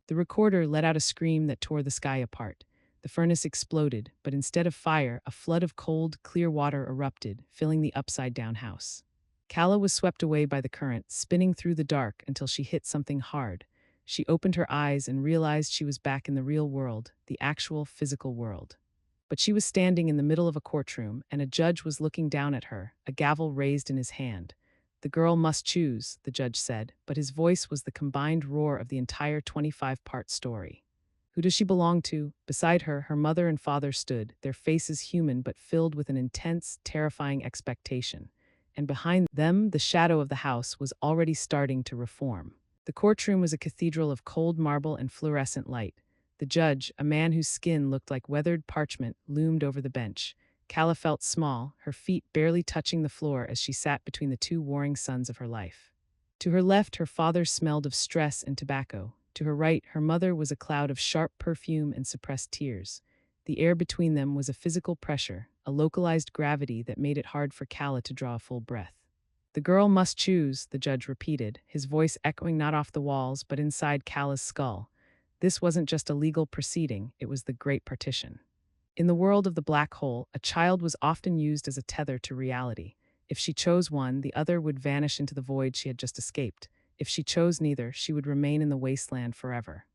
The recorder let out a scream that tore the sky apart. The furnace exploded, but instead of fire, a flood of cold, clear water erupted, filling the upside-down house. Calla was swept away by the current, spinning through the dark until she hit something hard. She opened her eyes and realized she was back in the real world, the actual physical world. But she was standing in the middle of a courtroom, and a judge was looking down at her, a gavel raised in his hand. The girl must choose, the judge said, but his voice was the combined roar of the entire 25-part story. Who does she belong to? Beside her, her mother and father stood, their faces human but filled with an intense, terrifying expectation. And behind them, the shadow of the house was already starting to reform. The courtroom was a cathedral of cold marble and fluorescent light. The judge, a man whose skin looked like weathered parchment, loomed over the bench. Calla felt small, her feet barely touching the floor as she sat between the two warring sons of her life. To her left, her father smelled of stress and tobacco. To her right, her mother was a cloud of sharp perfume and suppressed tears. The air between them was a physical pressure, a localized gravity that made it hard for Calla to draw a full breath. The girl must choose, the judge repeated, his voice echoing not off the walls but inside Calla's skull. This wasn't just a legal proceeding, it was the Great Partition. In the world of the black hole, a child was often used as a tether to reality. If she chose one, the other would vanish into the void she had just escaped. If she chose neither, she would remain in the wasteland forever.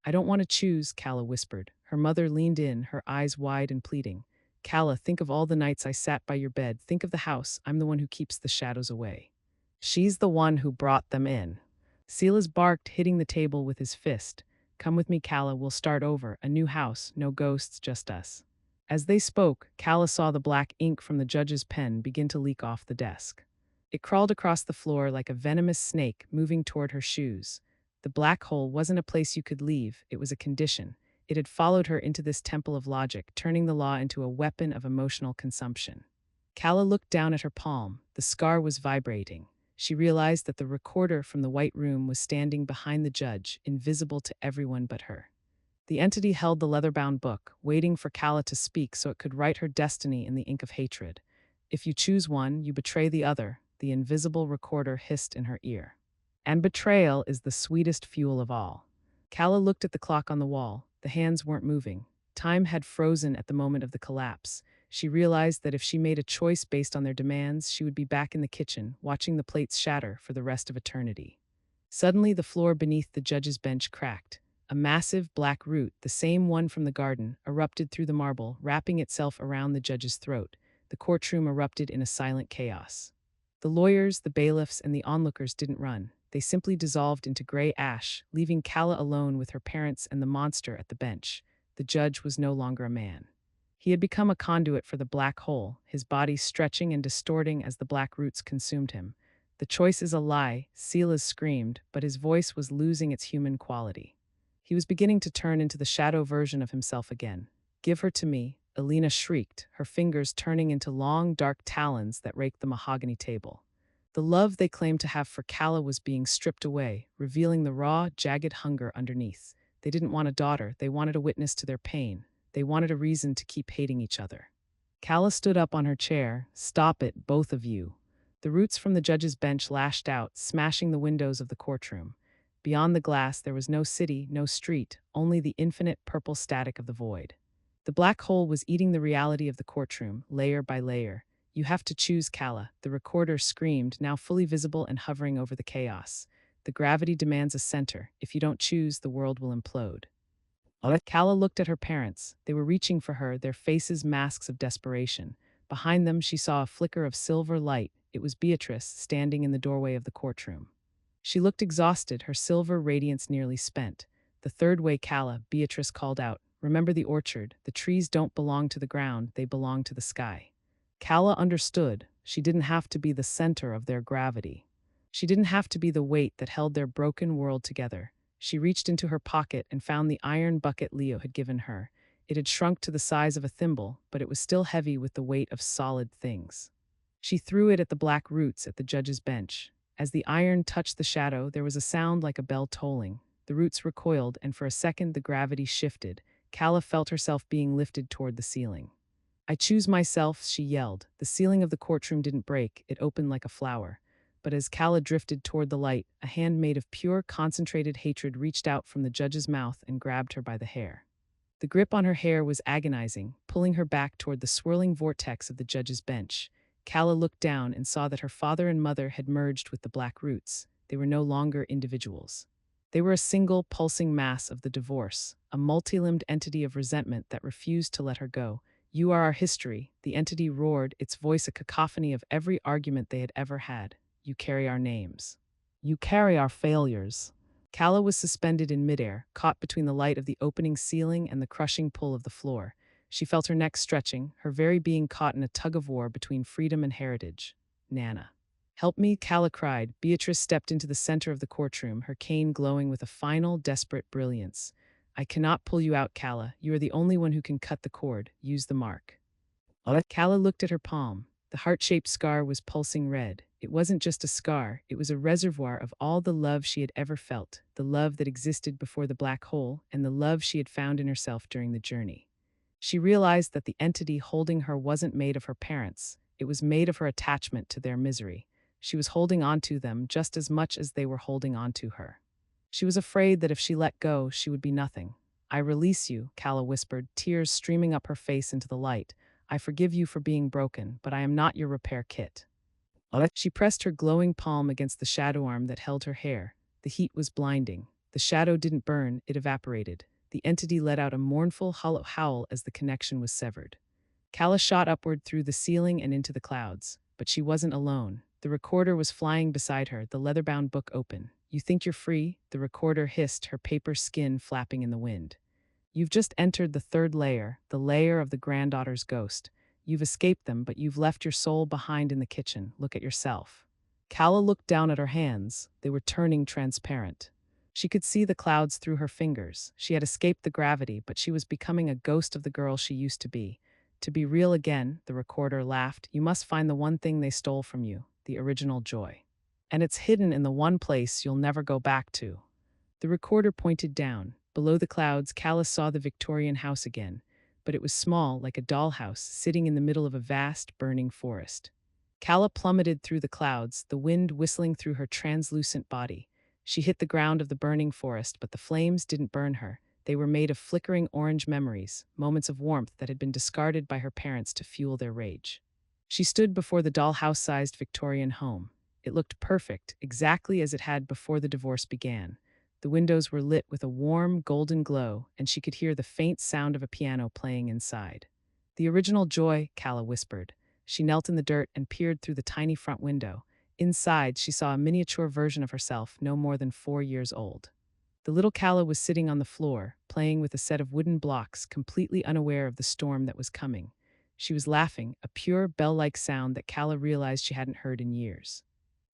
I don't want to choose, Calla whispered. Her mother leaned in, her eyes wide and pleading. Calla, think of all the nights I sat by your bed. Think of the house. I'm the one who keeps the shadows away. She's the one who brought them in. Silas barked, hitting the table with his fist. Come with me, Calla, we'll start over. A new house, no ghosts, just us. As they spoke, Calla saw the black ink from the judge's pen begin to leak off the desk. It crawled across the floor like a venomous snake moving toward her shoes. The black hole wasn't a place you could leave, it was a condition. It had followed her into this temple of logic, turning the law into a weapon of emotional consumption. Calla looked down at her palm. The scar was vibrating. She realized that the recorder from the White Room was standing behind the judge, invisible to everyone but her. The entity held the leather-bound book, waiting for Calla to speak so it could write her destiny in the ink of hatred. If you choose one, you betray the other, the invisible recorder hissed in her ear. And betrayal is the sweetest fuel of all. Calla looked at the clock on the wall. The hands weren't moving. Time had frozen at the moment of the collapse. She realized that if she made a choice based on their demands, she would be back in the kitchen, watching the plates shatter for the rest of eternity. Suddenly, the floor beneath the judge's bench cracked. A massive black root, the same one from the garden, erupted through the marble, wrapping itself around the judge's throat. The courtroom erupted in a silent chaos. The lawyers, the bailiffs, and the onlookers didn't run. They simply dissolved into gray ash, leaving Calla alone with her parents and the monster at the bench. The judge was no longer a man. He had become a conduit for the black hole, his body stretching and distorting as the black roots consumed him. The choice is a lie, Silas screamed, but his voice was losing its human quality. He was beginning to turn into the shadow version of himself again. "Give her to me," Alina shrieked, her fingers turning into long, dark talons that raked the mahogany table. The love they claimed to have for Calla was being stripped away, revealing the raw, jagged hunger underneath. They didn't want a daughter, they wanted a witness to their pain. They wanted a reason to keep hating each other. Calla stood up on her chair. "Stop it, both of you." The roots from the judge's bench lashed out, smashing the windows of the courtroom. Beyond the glass, there was no city, no street, only the infinite purple static of the void. The black hole was eating the reality of the courtroom, layer by layer. "You have to choose, Calla," the recorder screamed, now fully visible and hovering over the chaos. "The gravity demands a center. If you don't choose, the world will implode." Calla looked at her parents. They were reaching for her, their faces masks of desperation. Behind them, she saw a flicker of silver light. It was Beatrice, standing in the doorway of the courtroom. She looked exhausted, her silver radiance nearly spent. "The third way, Calla," Beatrice called out. "Remember the orchard. The trees don't belong to the ground, they belong to the sky." Calla understood. She didn't have to be the center of their gravity. She didn't have to be the weight that held their broken world together. She reached into her pocket and found the iron bucket Leo had given her. It had shrunk to the size of a thimble, but it was still heavy with the weight of solid things. She threw it at the black roots at the judge's bench. As the iron touched the shadow, there was a sound like a bell tolling. The roots recoiled, and for a second the gravity shifted. Calla felt herself being lifted toward the ceiling. "I choose myself," she yelled. The ceiling of the courtroom didn't break, it opened like a flower. But as Calla drifted toward the light, a hand made of pure, concentrated hatred reached out from the judge's mouth and grabbed her by the hair. The grip on her hair was agonizing, pulling her back toward the swirling vortex of the judge's bench. Calla looked down and saw that her father and mother had merged with the black roots. They were no longer individuals. They were a single, pulsing mass of the divorce, a multi-limbed entity of resentment that refused to let her go. "You are our history," the entity roared, its voice a cacophony of every argument they had ever had. "You carry our names. You carry our failures." Calla was suspended in midair, caught between the light of the opening ceiling and the crushing pull of the floor. She felt her neck stretching, her very being caught in a tug-of-war between freedom and heritage. "Nana. Help me," Calla cried. Beatrice stepped into the center of the courtroom, her cane glowing with a final, desperate brilliance. "I cannot pull you out, Calla. You are the only one who can cut the cord. Use the mark." Calla looked at her palm. The heart-shaped scar was pulsing red. It wasn't just a scar, it was a reservoir of all the love she had ever felt, the love that existed before the black hole, and the love she had found in herself during the journey. She realized that the entity holding her wasn't made of her parents, it was made of her attachment to their misery. She was holding on to them just as much as they were holding on to her. She was afraid that if she let go, she would be nothing. "I release you," Calla whispered, tears streaming up her face into the light. "I forgive you for being broken, but I am not your repair kit." She pressed her glowing palm against the shadow arm that held her hair. The heat was blinding. The shadow didn't burn, it evaporated. The entity let out a mournful, hollow howl as the connection was severed. Calla shot upward through the ceiling and into the clouds. But she wasn't alone. The recorder was flying beside her, the leather-bound book open. "You think you're free?" the recorder hissed, her paper skin flapping in the wind. "You've just entered the third layer, the layer of the granddaughter's ghost. You've escaped them, but you've left your soul behind in the kitchen. Look at yourself." Calla looked down at her hands. They were turning transparent. She could see the clouds through her fingers. She had escaped the gravity, but she was becoming a ghost of the girl she used to be. To be real again, the recorder laughed, you must find the one thing they stole from you, the original joy. And it's hidden in the one place you'll never go back to. The recorder pointed down. Below the clouds, Calla saw the Victorian house again, but it was small, like a dollhouse, sitting in the middle of a vast, burning forest. Calla plummeted through the clouds, the wind whistling through her translucent body. She hit the ground of the burning forest, but the flames didn't burn her. They were made of flickering orange memories, moments of warmth that had been discarded by her parents to fuel their rage. She stood before the dollhouse-sized Victorian home. It looked perfect, exactly as it had before the divorce began. The windows were lit with a warm, golden glow, and she could hear the faint sound of a piano playing inside. The original joy, Calla whispered. She knelt in the dirt and peered through the tiny front window. Inside, she saw a miniature version of herself, no more than 4 years old. The little Calla was sitting on the floor, playing with a set of wooden blocks, completely unaware of the storm that was coming. She was laughing, a pure, bell-like sound that Calla realized she hadn't heard in years.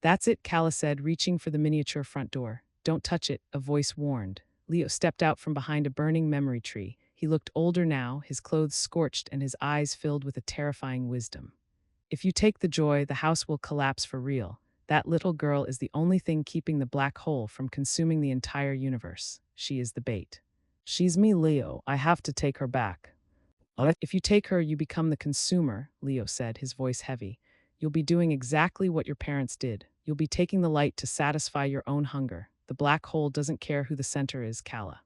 That's it, Calla said, reaching for the miniature front door. Don't touch it, a voice warned. Leo stepped out from behind a burning memory tree. He looked older now, his clothes scorched and his eyes filled with a terrifying wisdom. If you take the joy, the house will collapse for real. That little girl is the only thing keeping the black hole from consuming the entire universe. She is the bait. She's me, Leo. I have to take her back. If you take her, you become the consumer, Leo said, his voice heavy. You'll be doing exactly what your parents did. You'll be taking the light to satisfy your own hunger. The black hole doesn't care who the center is, Calla.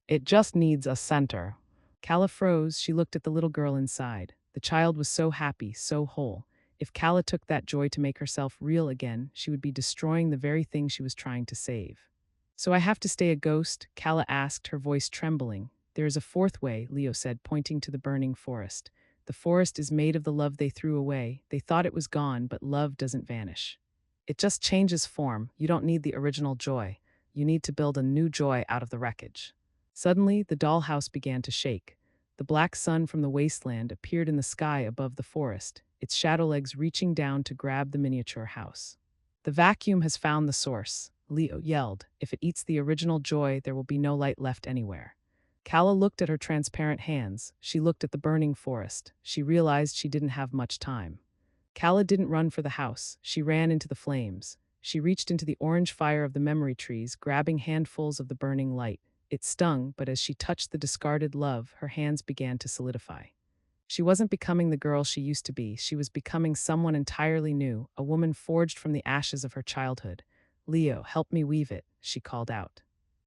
It just needs a center. Calla froze. She looked at the little girl inside. The child was so happy, so whole. If Calla took that joy to make herself real again, she would be destroying the very thing she was trying to save. So I have to stay a ghost? Calla asked, her voice trembling. There is a fourth way, Leo said, pointing to the burning forest. The forest is made of the love they threw away. They thought it was gone, but love doesn't vanish. It just changes form. You don't need the original joy. You need to build a new joy out of the wreckage. Suddenly, the dollhouse began to shake. The black sun from the wasteland appeared in the sky above the forest, its shadow legs reaching down to grab the miniature house. The vacuum has found the source, Leo yelled. If it eats the original joy, there will be no light left anywhere. Calla looked at her transparent hands. She looked at the burning forest. She realized she didn't have much time. Calla didn't run for the house. She ran into the flames. She reached into the orange fire of the memory trees, grabbing handfuls of the burning light. It stung, but as she touched the discarded love, her hands began to solidify. She wasn't becoming the girl she used to be. She was becoming someone entirely new, a woman forged from the ashes of her childhood. Leo, help me weave it, she called out.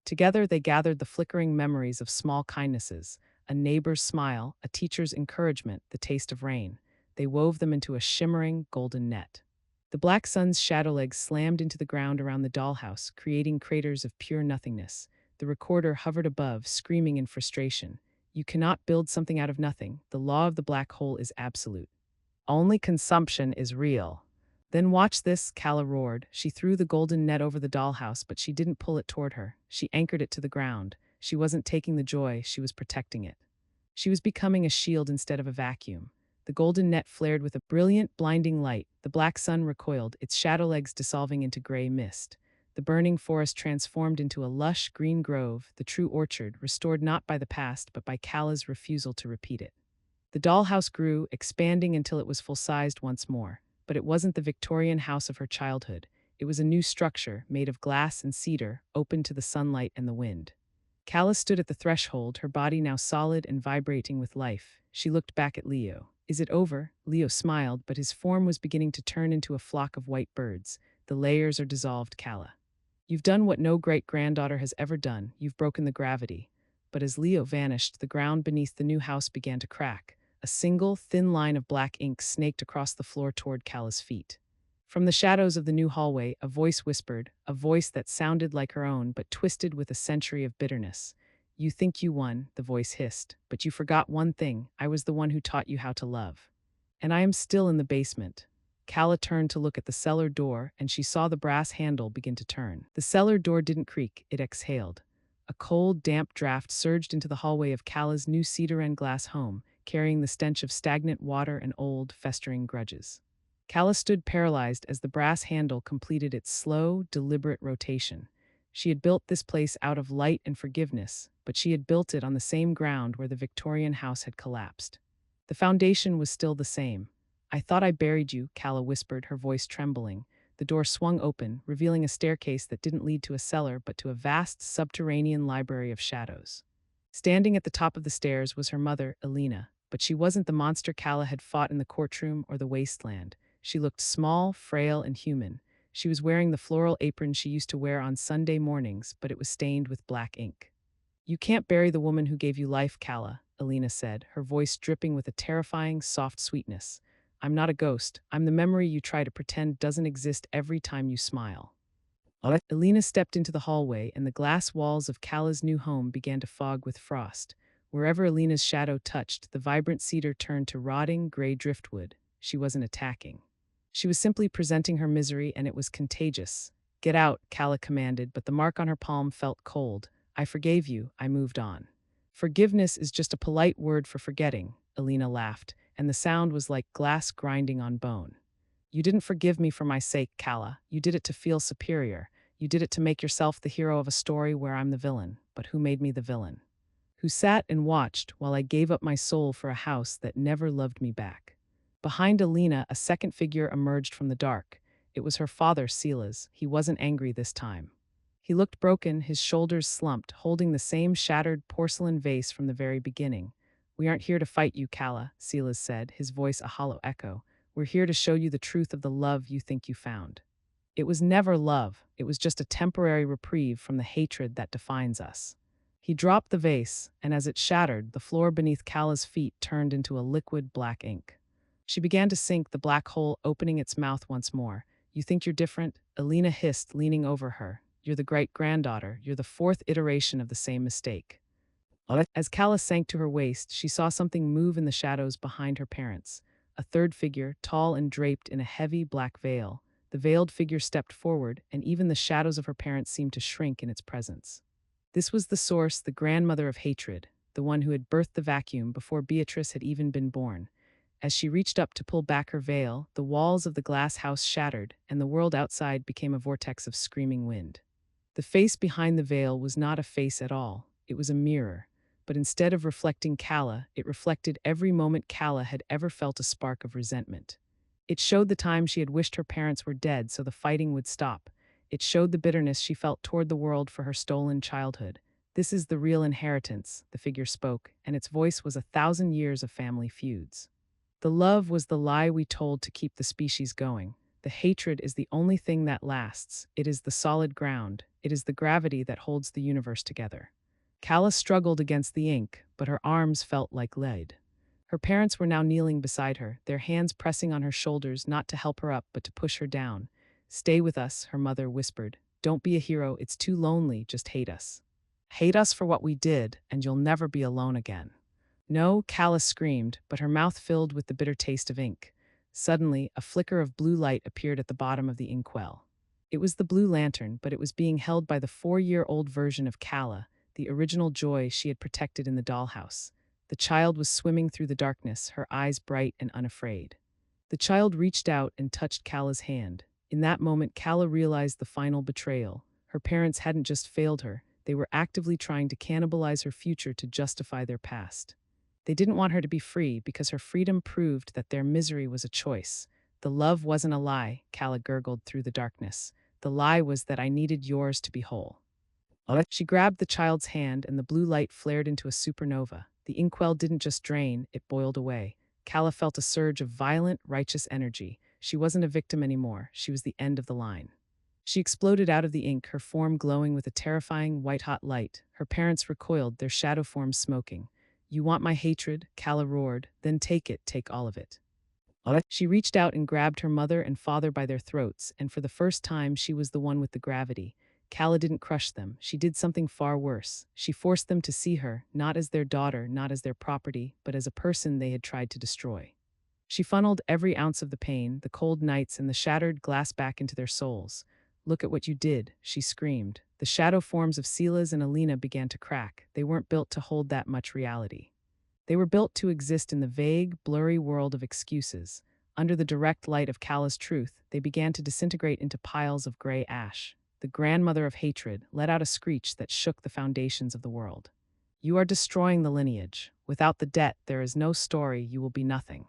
Together they gathered the flickering memories of small kindnesses, a neighbor's smile, a teacher's encouragement, the taste of rain. They wove them into a shimmering, golden net. The black sun's shadow legs slammed into the ground around the dollhouse, creating craters of pure nothingness. The recorder hovered above, screaming in frustration. You cannot build something out of nothing. The law of the black hole is absolute. Only consumption is real. Then watch this, Calla roared. She threw the golden net over the dollhouse, but she didn't pull it toward her. She anchored it to the ground. She wasn't taking the joy, she was protecting it. She was becoming a shield instead of a vacuum. The golden net flared with a brilliant, blinding light. The black sun recoiled, its shadow legs dissolving into gray mist. The burning forest transformed into a lush, green grove, the true orchard, restored not by the past, but by Calla's refusal to repeat it. The dollhouse grew, expanding until it was full-sized once more. But it wasn't the Victorian house of her childhood. It was a new structure, made of glass and cedar, open to the sunlight and the wind. Calla stood at the threshold, her body now solid and vibrating with life. She looked back at Leo. Is it over? Leo smiled, but his form was beginning to turn into a flock of white birds. The layers are dissolved, Calla. You've done what no great-granddaughter has ever done. You've broken the gravity. But as Leo vanished, the ground beneath the new house began to crack. A single, thin line of black ink snaked across the floor toward Calla's feet. From the shadows of the new hallway, a voice whispered, a voice that sounded like her own but twisted with a century of bitterness. You think you won, the voice hissed, but you forgot one thing. I was the one who taught you how to love. And I am still in the basement. Calla turned to look at the cellar door, and she saw the brass handle begin to turn. The cellar door didn't creak, it exhaled. A cold, damp draft surged into the hallway of Calla's new cedar and glass home, carrying the stench of stagnant water and old, festering grudges. Calla stood paralyzed as the brass handle completed its slow, deliberate rotation. She had built this place out of light and forgiveness, but she had built it on the same ground where the Victorian house had collapsed. The foundation was still the same. "I thought I buried you," Calla whispered, her voice trembling. The door swung open, revealing a staircase that didn't lead to a cellar but to a vast subterranean library of shadows. Standing at the top of the stairs was her mother, Elena, but she wasn't the monster Calla had fought in the courtroom or the wasteland. She looked small, frail, and human. She was wearing the floral apron she used to wear on Sunday mornings, but it was stained with black ink. "You can't bury the woman who gave you life, Calla," Elena said, her voice dripping with a terrifying, soft sweetness. "I'm not a ghost. I'm the memory you try to pretend doesn't exist every time you smile." Elena stepped into the hallway, and the glass walls of Calla's new home began to fog with frost. Wherever Elena's shadow touched, the vibrant cedar turned to rotting, gray driftwood. She wasn't attacking. She was simply presenting her misery, and it was contagious. "Get out," Calla commanded, but the mark on her palm felt cold. "I forgave you. I moved on." "Forgiveness is just a polite word for forgetting," Elena laughed, and the sound was like glass grinding on bone. "You didn't forgive me for my sake, Calla. You did it to feel superior. You did it to make yourself the hero of a story where I'm the villain. But who made me the villain? Who sat and watched while I gave up my soul for a house that never loved me back?" Behind Elena, a second figure emerged from the dark. It was her father, Silas. He wasn't angry this time. He looked broken, his shoulders slumped, holding the same shattered porcelain vase from the very beginning. "We aren't here to fight you, Calla," Silas said, his voice a hollow echo. "We're here to show you the truth of the love you think you found. It was never love. It was just a temporary reprieve from the hatred that defines us." He dropped the vase, and as it shattered, the floor beneath Calla's feet turned into a liquid black ink. She began to sink, the black hole opening its mouth once more. "You think you're different?" Elena hissed, leaning over her. "You're the great-granddaughter. You're the fourth iteration of the same mistake." As Calla sank to her waist, she saw something move in the shadows behind her parents. A third figure, tall and draped in a heavy black veil. The veiled figure stepped forward, and even the shadows of her parents seemed to shrink in its presence. This was the source, the grandmother of hatred, the one who had birthed the vacuum before Beatrice had even been born. As she reached up to pull back her veil, the walls of the glass house shattered, and the world outside became a vortex of screaming wind. The face behind the veil was not a face at all. It was a mirror. But instead of reflecting Calla, it reflected every moment Calla had ever felt a spark of resentment. It showed the time she had wished her parents were dead so the fighting would stop. It showed the bitterness she felt toward the world for her stolen childhood. "This is the real inheritance," the figure spoke, and its voice was 1,000 years of family feuds. "The love was the lie we told to keep the species going. The hatred is the only thing that lasts. It is the solid ground. It is the gravity that holds the universe together." Calla struggled against the ink, but her arms felt like lead. Her parents were now kneeling beside her, their hands pressing on her shoulders, not to help her up, but to push her down. "Stay with us," her mother whispered. "Don't be a hero. It's too lonely. Just hate us. Hate us for what we did, and you'll never be alone again." "No," Calla screamed, but her mouth filled with the bitter taste of ink. Suddenly, a flicker of blue light appeared at the bottom of the inkwell. It was the blue lantern, but it was being held by the 4-year-old version of Calla, the original joy she had protected in the dollhouse. The child was swimming through the darkness, her eyes bright and unafraid. The child reached out and touched Calla's hand. In that moment, Calla realized the final betrayal. Her parents hadn't just failed her, they were actively trying to cannibalize her future to justify their past. They didn't want her to be free because her freedom proved that their misery was a choice. "The love wasn't a lie," Calla gurgled through the darkness. "The lie was that I needed yours to be whole." She grabbed the child's hand, and the blue light flared into a supernova. The inkwell didn't just drain, it boiled away. Calla felt a surge of violent, righteous energy. She wasn't a victim anymore. She was the end of the line. She exploded out of the ink, her form glowing with a terrifying, white-hot light. Her parents recoiled, their shadow forms smoking. "You want my hatred?" Calla roared. "Then take it, take all of it." She reached out and grabbed her mother and father by their throats, and for the first time she was the one with the gravity. Calla didn't crush them. She did something far worse. She forced them to see her, not as their daughter, not as their property, but as a person they had tried to destroy. She funneled every ounce of the pain, the cold nights, and the shattered glass back into their souls. "Look at what you did," she screamed. The shadow forms of Silas and Elena began to crack. They weren't built to hold that much reality. They were built to exist in the vague, blurry world of excuses. Under the direct light of Calla's truth, they began to disintegrate into piles of gray ash. The grandmother of hatred let out a screech that shook the foundations of the world. You are destroying the lineage. Without the debt, there is no story, you will be nothing.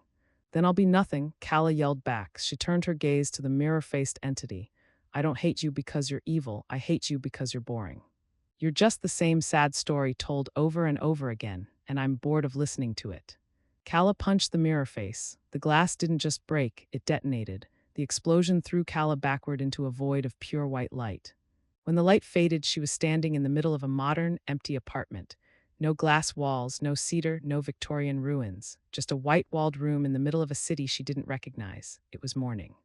Then I'll be nothing, Calla yelled back. She turned her gaze to the mirror-faced entity. I don't hate you because you're evil, I hate you because you're boring. You're just the same sad story told over and over again, and I'm bored of listening to it. Calla punched the mirror face. The glass didn't just break, it detonated. The explosion threw Calla backward into a void of pure white light. When the light faded, she was standing in the middle of a modern, empty apartment. No glass walls, no cedar, no Victorian ruins. Just a white-walled room in the middle of a city she didn't recognize. It was morning.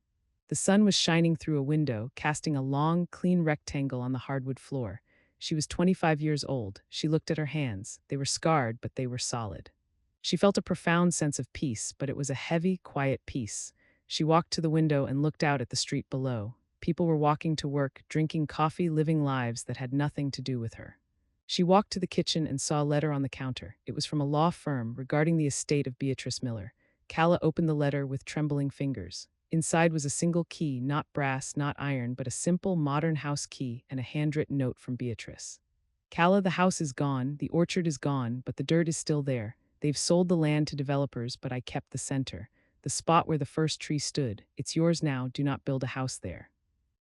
The sun was shining through a window, casting a long, clean rectangle on the hardwood floor. She was 25 years old. She looked at her hands. They were scarred, but they were solid. She felt a profound sense of peace, but it was a heavy, quiet peace. She walked to the window and looked out at the street below. People were walking to work, drinking coffee, living lives that had nothing to do with her. She walked to the kitchen and saw a letter on the counter. It was from a law firm regarding the estate of Beatrice Miller. Calla opened the letter with trembling fingers. Inside was a single key, not brass, not iron, but a simple, modern house key and a handwritten note from Beatrice. Calla, the house is gone, the orchard is gone, but the dirt is still there. They've sold the land to developers, but I kept the center. The spot where the first tree stood. It's yours now, do not build a house there.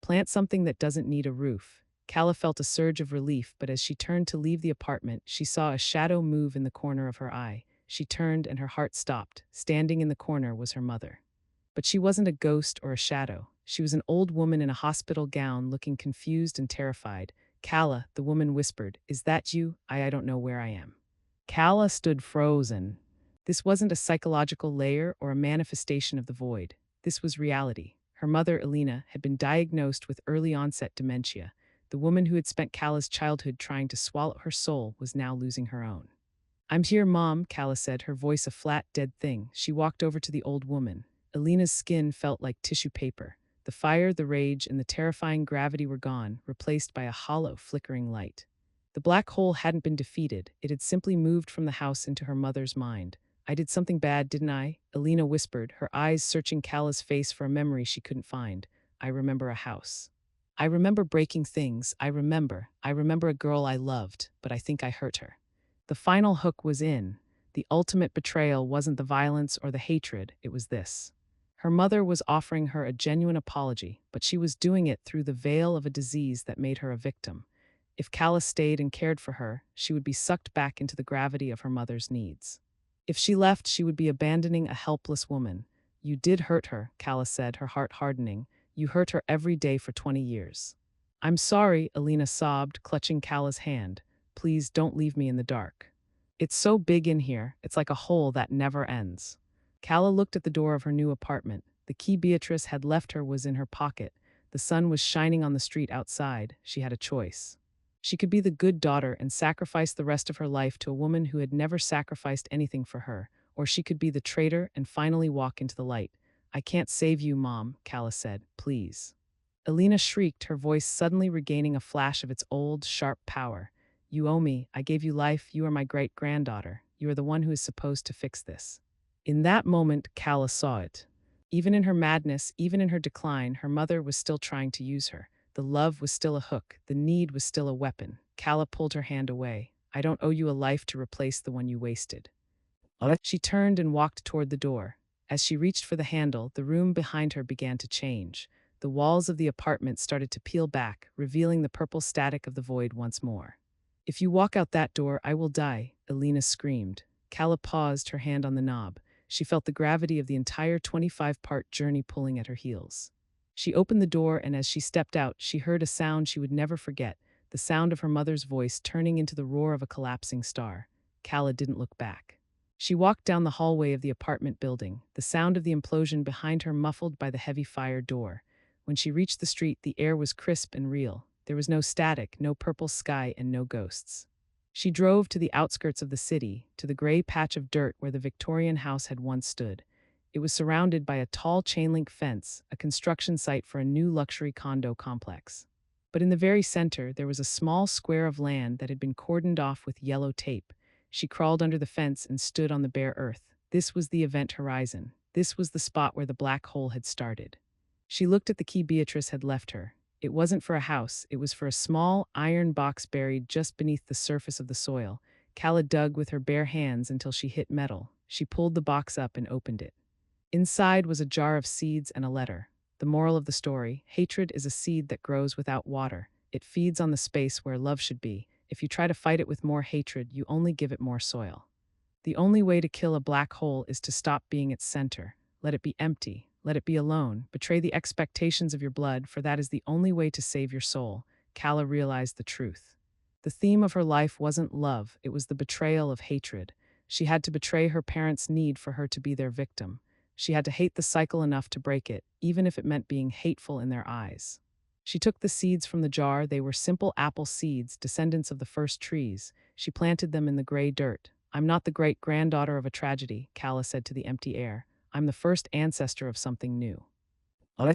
Plant something that doesn't need a roof. Calla felt a surge of relief, but as she turned to leave the apartment, she saw a shadow move in the corner of her eye. She turned and her heart stopped. Standing in the corner was her mother. But she wasn't a ghost or a shadow. She was an old woman in a hospital gown, looking confused and terrified. Calla, the woman whispered, is that you? I don't know where I am. Calla stood frozen. This wasn't a psychological layer or a manifestation of the void. This was reality. Her mother, Elena, had been diagnosed with early-onset dementia. The woman who had spent Calla's childhood trying to swallow her soul was now losing her own. I'm here, Mom, Calla said, her voice a flat, dead thing. She walked over to the old woman. Elena's skin felt like tissue paper. The fire, the rage, and the terrifying gravity were gone, replaced by a hollow, flickering light. The black hole hadn't been defeated. It had simply moved from the house into her mother's mind. I did something bad, didn't I? Elena whispered, her eyes searching Calla's face for a memory she couldn't find. I remember a house. I remember breaking things. I remember a girl I loved, but I think I hurt her. The final hook was in. The ultimate betrayal wasn't the violence or the hatred, it was this. Her mother was offering her a genuine apology, but she was doing it through the veil of a disease that made her a victim. If Calla stayed and cared for her, she would be sucked back into the gravity of her mother's needs. If she left, she would be abandoning a helpless woman. You did hurt her, Calla said, her heart hardening. You hurt her every day for 20 years. I'm sorry, Elena sobbed, clutching Calla's hand. Please don't leave me in the dark. It's so big in here, it's like a hole that never ends. Calla looked at the door of her new apartment. The key Beatrice had left her was in her pocket. The sun was shining on the street outside. She had a choice. She could be the good daughter and sacrifice the rest of her life to a woman who had never sacrificed anything for her, or she could be the traitor and finally walk into the light. I can't save you, Mom, Calla said. Please. Elena shrieked, her voice suddenly regaining a flash of its old, sharp power. You owe me. I gave you life. You are my great-granddaughter. You are the one who is supposed to fix this. In that moment, Calla saw it. Even in her madness, even in her decline, her mother was still trying to use her. The love was still a hook. The need was still a weapon. Calla pulled her hand away. I don't owe you a life to replace the one you wasted. She turned and walked toward the door. As she reached for the handle, the room behind her began to change. The walls of the apartment started to peel back, revealing the purple static of the void once more. If you walk out that door, I will die, Elena screamed. Calla paused, her hand on the knob. She felt the gravity of the entire 25-part journey pulling at her heels. She opened the door, and as she stepped out, she heard a sound she would never forget, the sound of her mother's voice turning into the roar of a collapsing star. Calla didn't look back. She walked down the hallway of the apartment building, the sound of the implosion behind her muffled by the heavy fire door. When she reached the street, the air was crisp and real. There was no static, no purple sky, and no ghosts. She drove to the outskirts of the city, to the gray patch of dirt where the Victorian house had once stood. It was surrounded by a tall chain-link fence, a construction site for a new luxury condo complex. But in the very center, there was a small square of land that had been cordoned off with yellow tape. She crawled under the fence and stood on the bare earth. This was the event horizon. This was the spot where the black hole had started. She looked at the key Beatrice had left her. It wasn't for a house, it was for a small iron box buried just beneath the surface of the soil. Calla dug with her bare hands until she hit metal. She pulled the box up and opened it. Inside was a jar of seeds and a letter. The moral of the story: hatred is a seed that grows without water. It feeds on the space where love should be. If you try to fight it with more hatred, you only give it more soil. The only way to kill a black hole is to stop being its center. Let it be empty. Let it be alone. Betray the expectations of your blood, for that is the only way to save your soul. Calla realized the truth. The theme of her life wasn't love, it was the betrayal of hatred. She had to betray her parents' need for her to be their victim. She had to hate the cycle enough to break it, even if it meant being hateful in their eyes. She took the seeds from the jar. They were simple apple seeds, descendants of the first trees. She planted them in the gray dirt. I'm not the great-granddaughter of a tragedy, Calla said to the empty air. I'm the first ancestor of something new.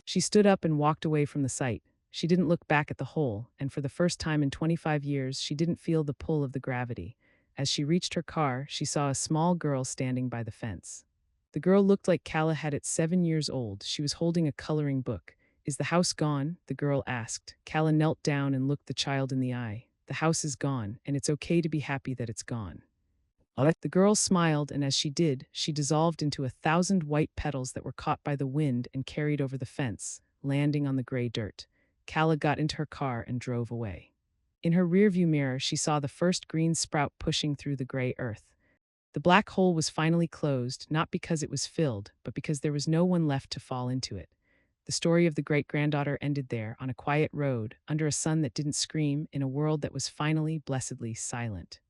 She stood up and walked away from the site. She didn't look back at the hole, and for the first time in 25 years, she didn't feel the pull of the gravity. As she reached her car, she saw a small girl standing by the fence. The girl looked like Calla had at 7 years old. She was holding a coloring book. Is the house gone? The girl asked. Calla knelt down and looked the child in the eye. The house is gone, and it's okay to be happy that it's gone. The girl smiled, and as she did, she dissolved into 1,000 white petals that were caught by the wind and carried over the fence, landing on the gray dirt. Calla got into her car and drove away. In her rearview mirror, she saw the first green sprout pushing through the gray earth. The black hole was finally closed, not because it was filled, but because there was no one left to fall into it. The story of the great-granddaughter ended there, on a quiet road, under a sun that didn't scream, in a world that was finally blessedly silent.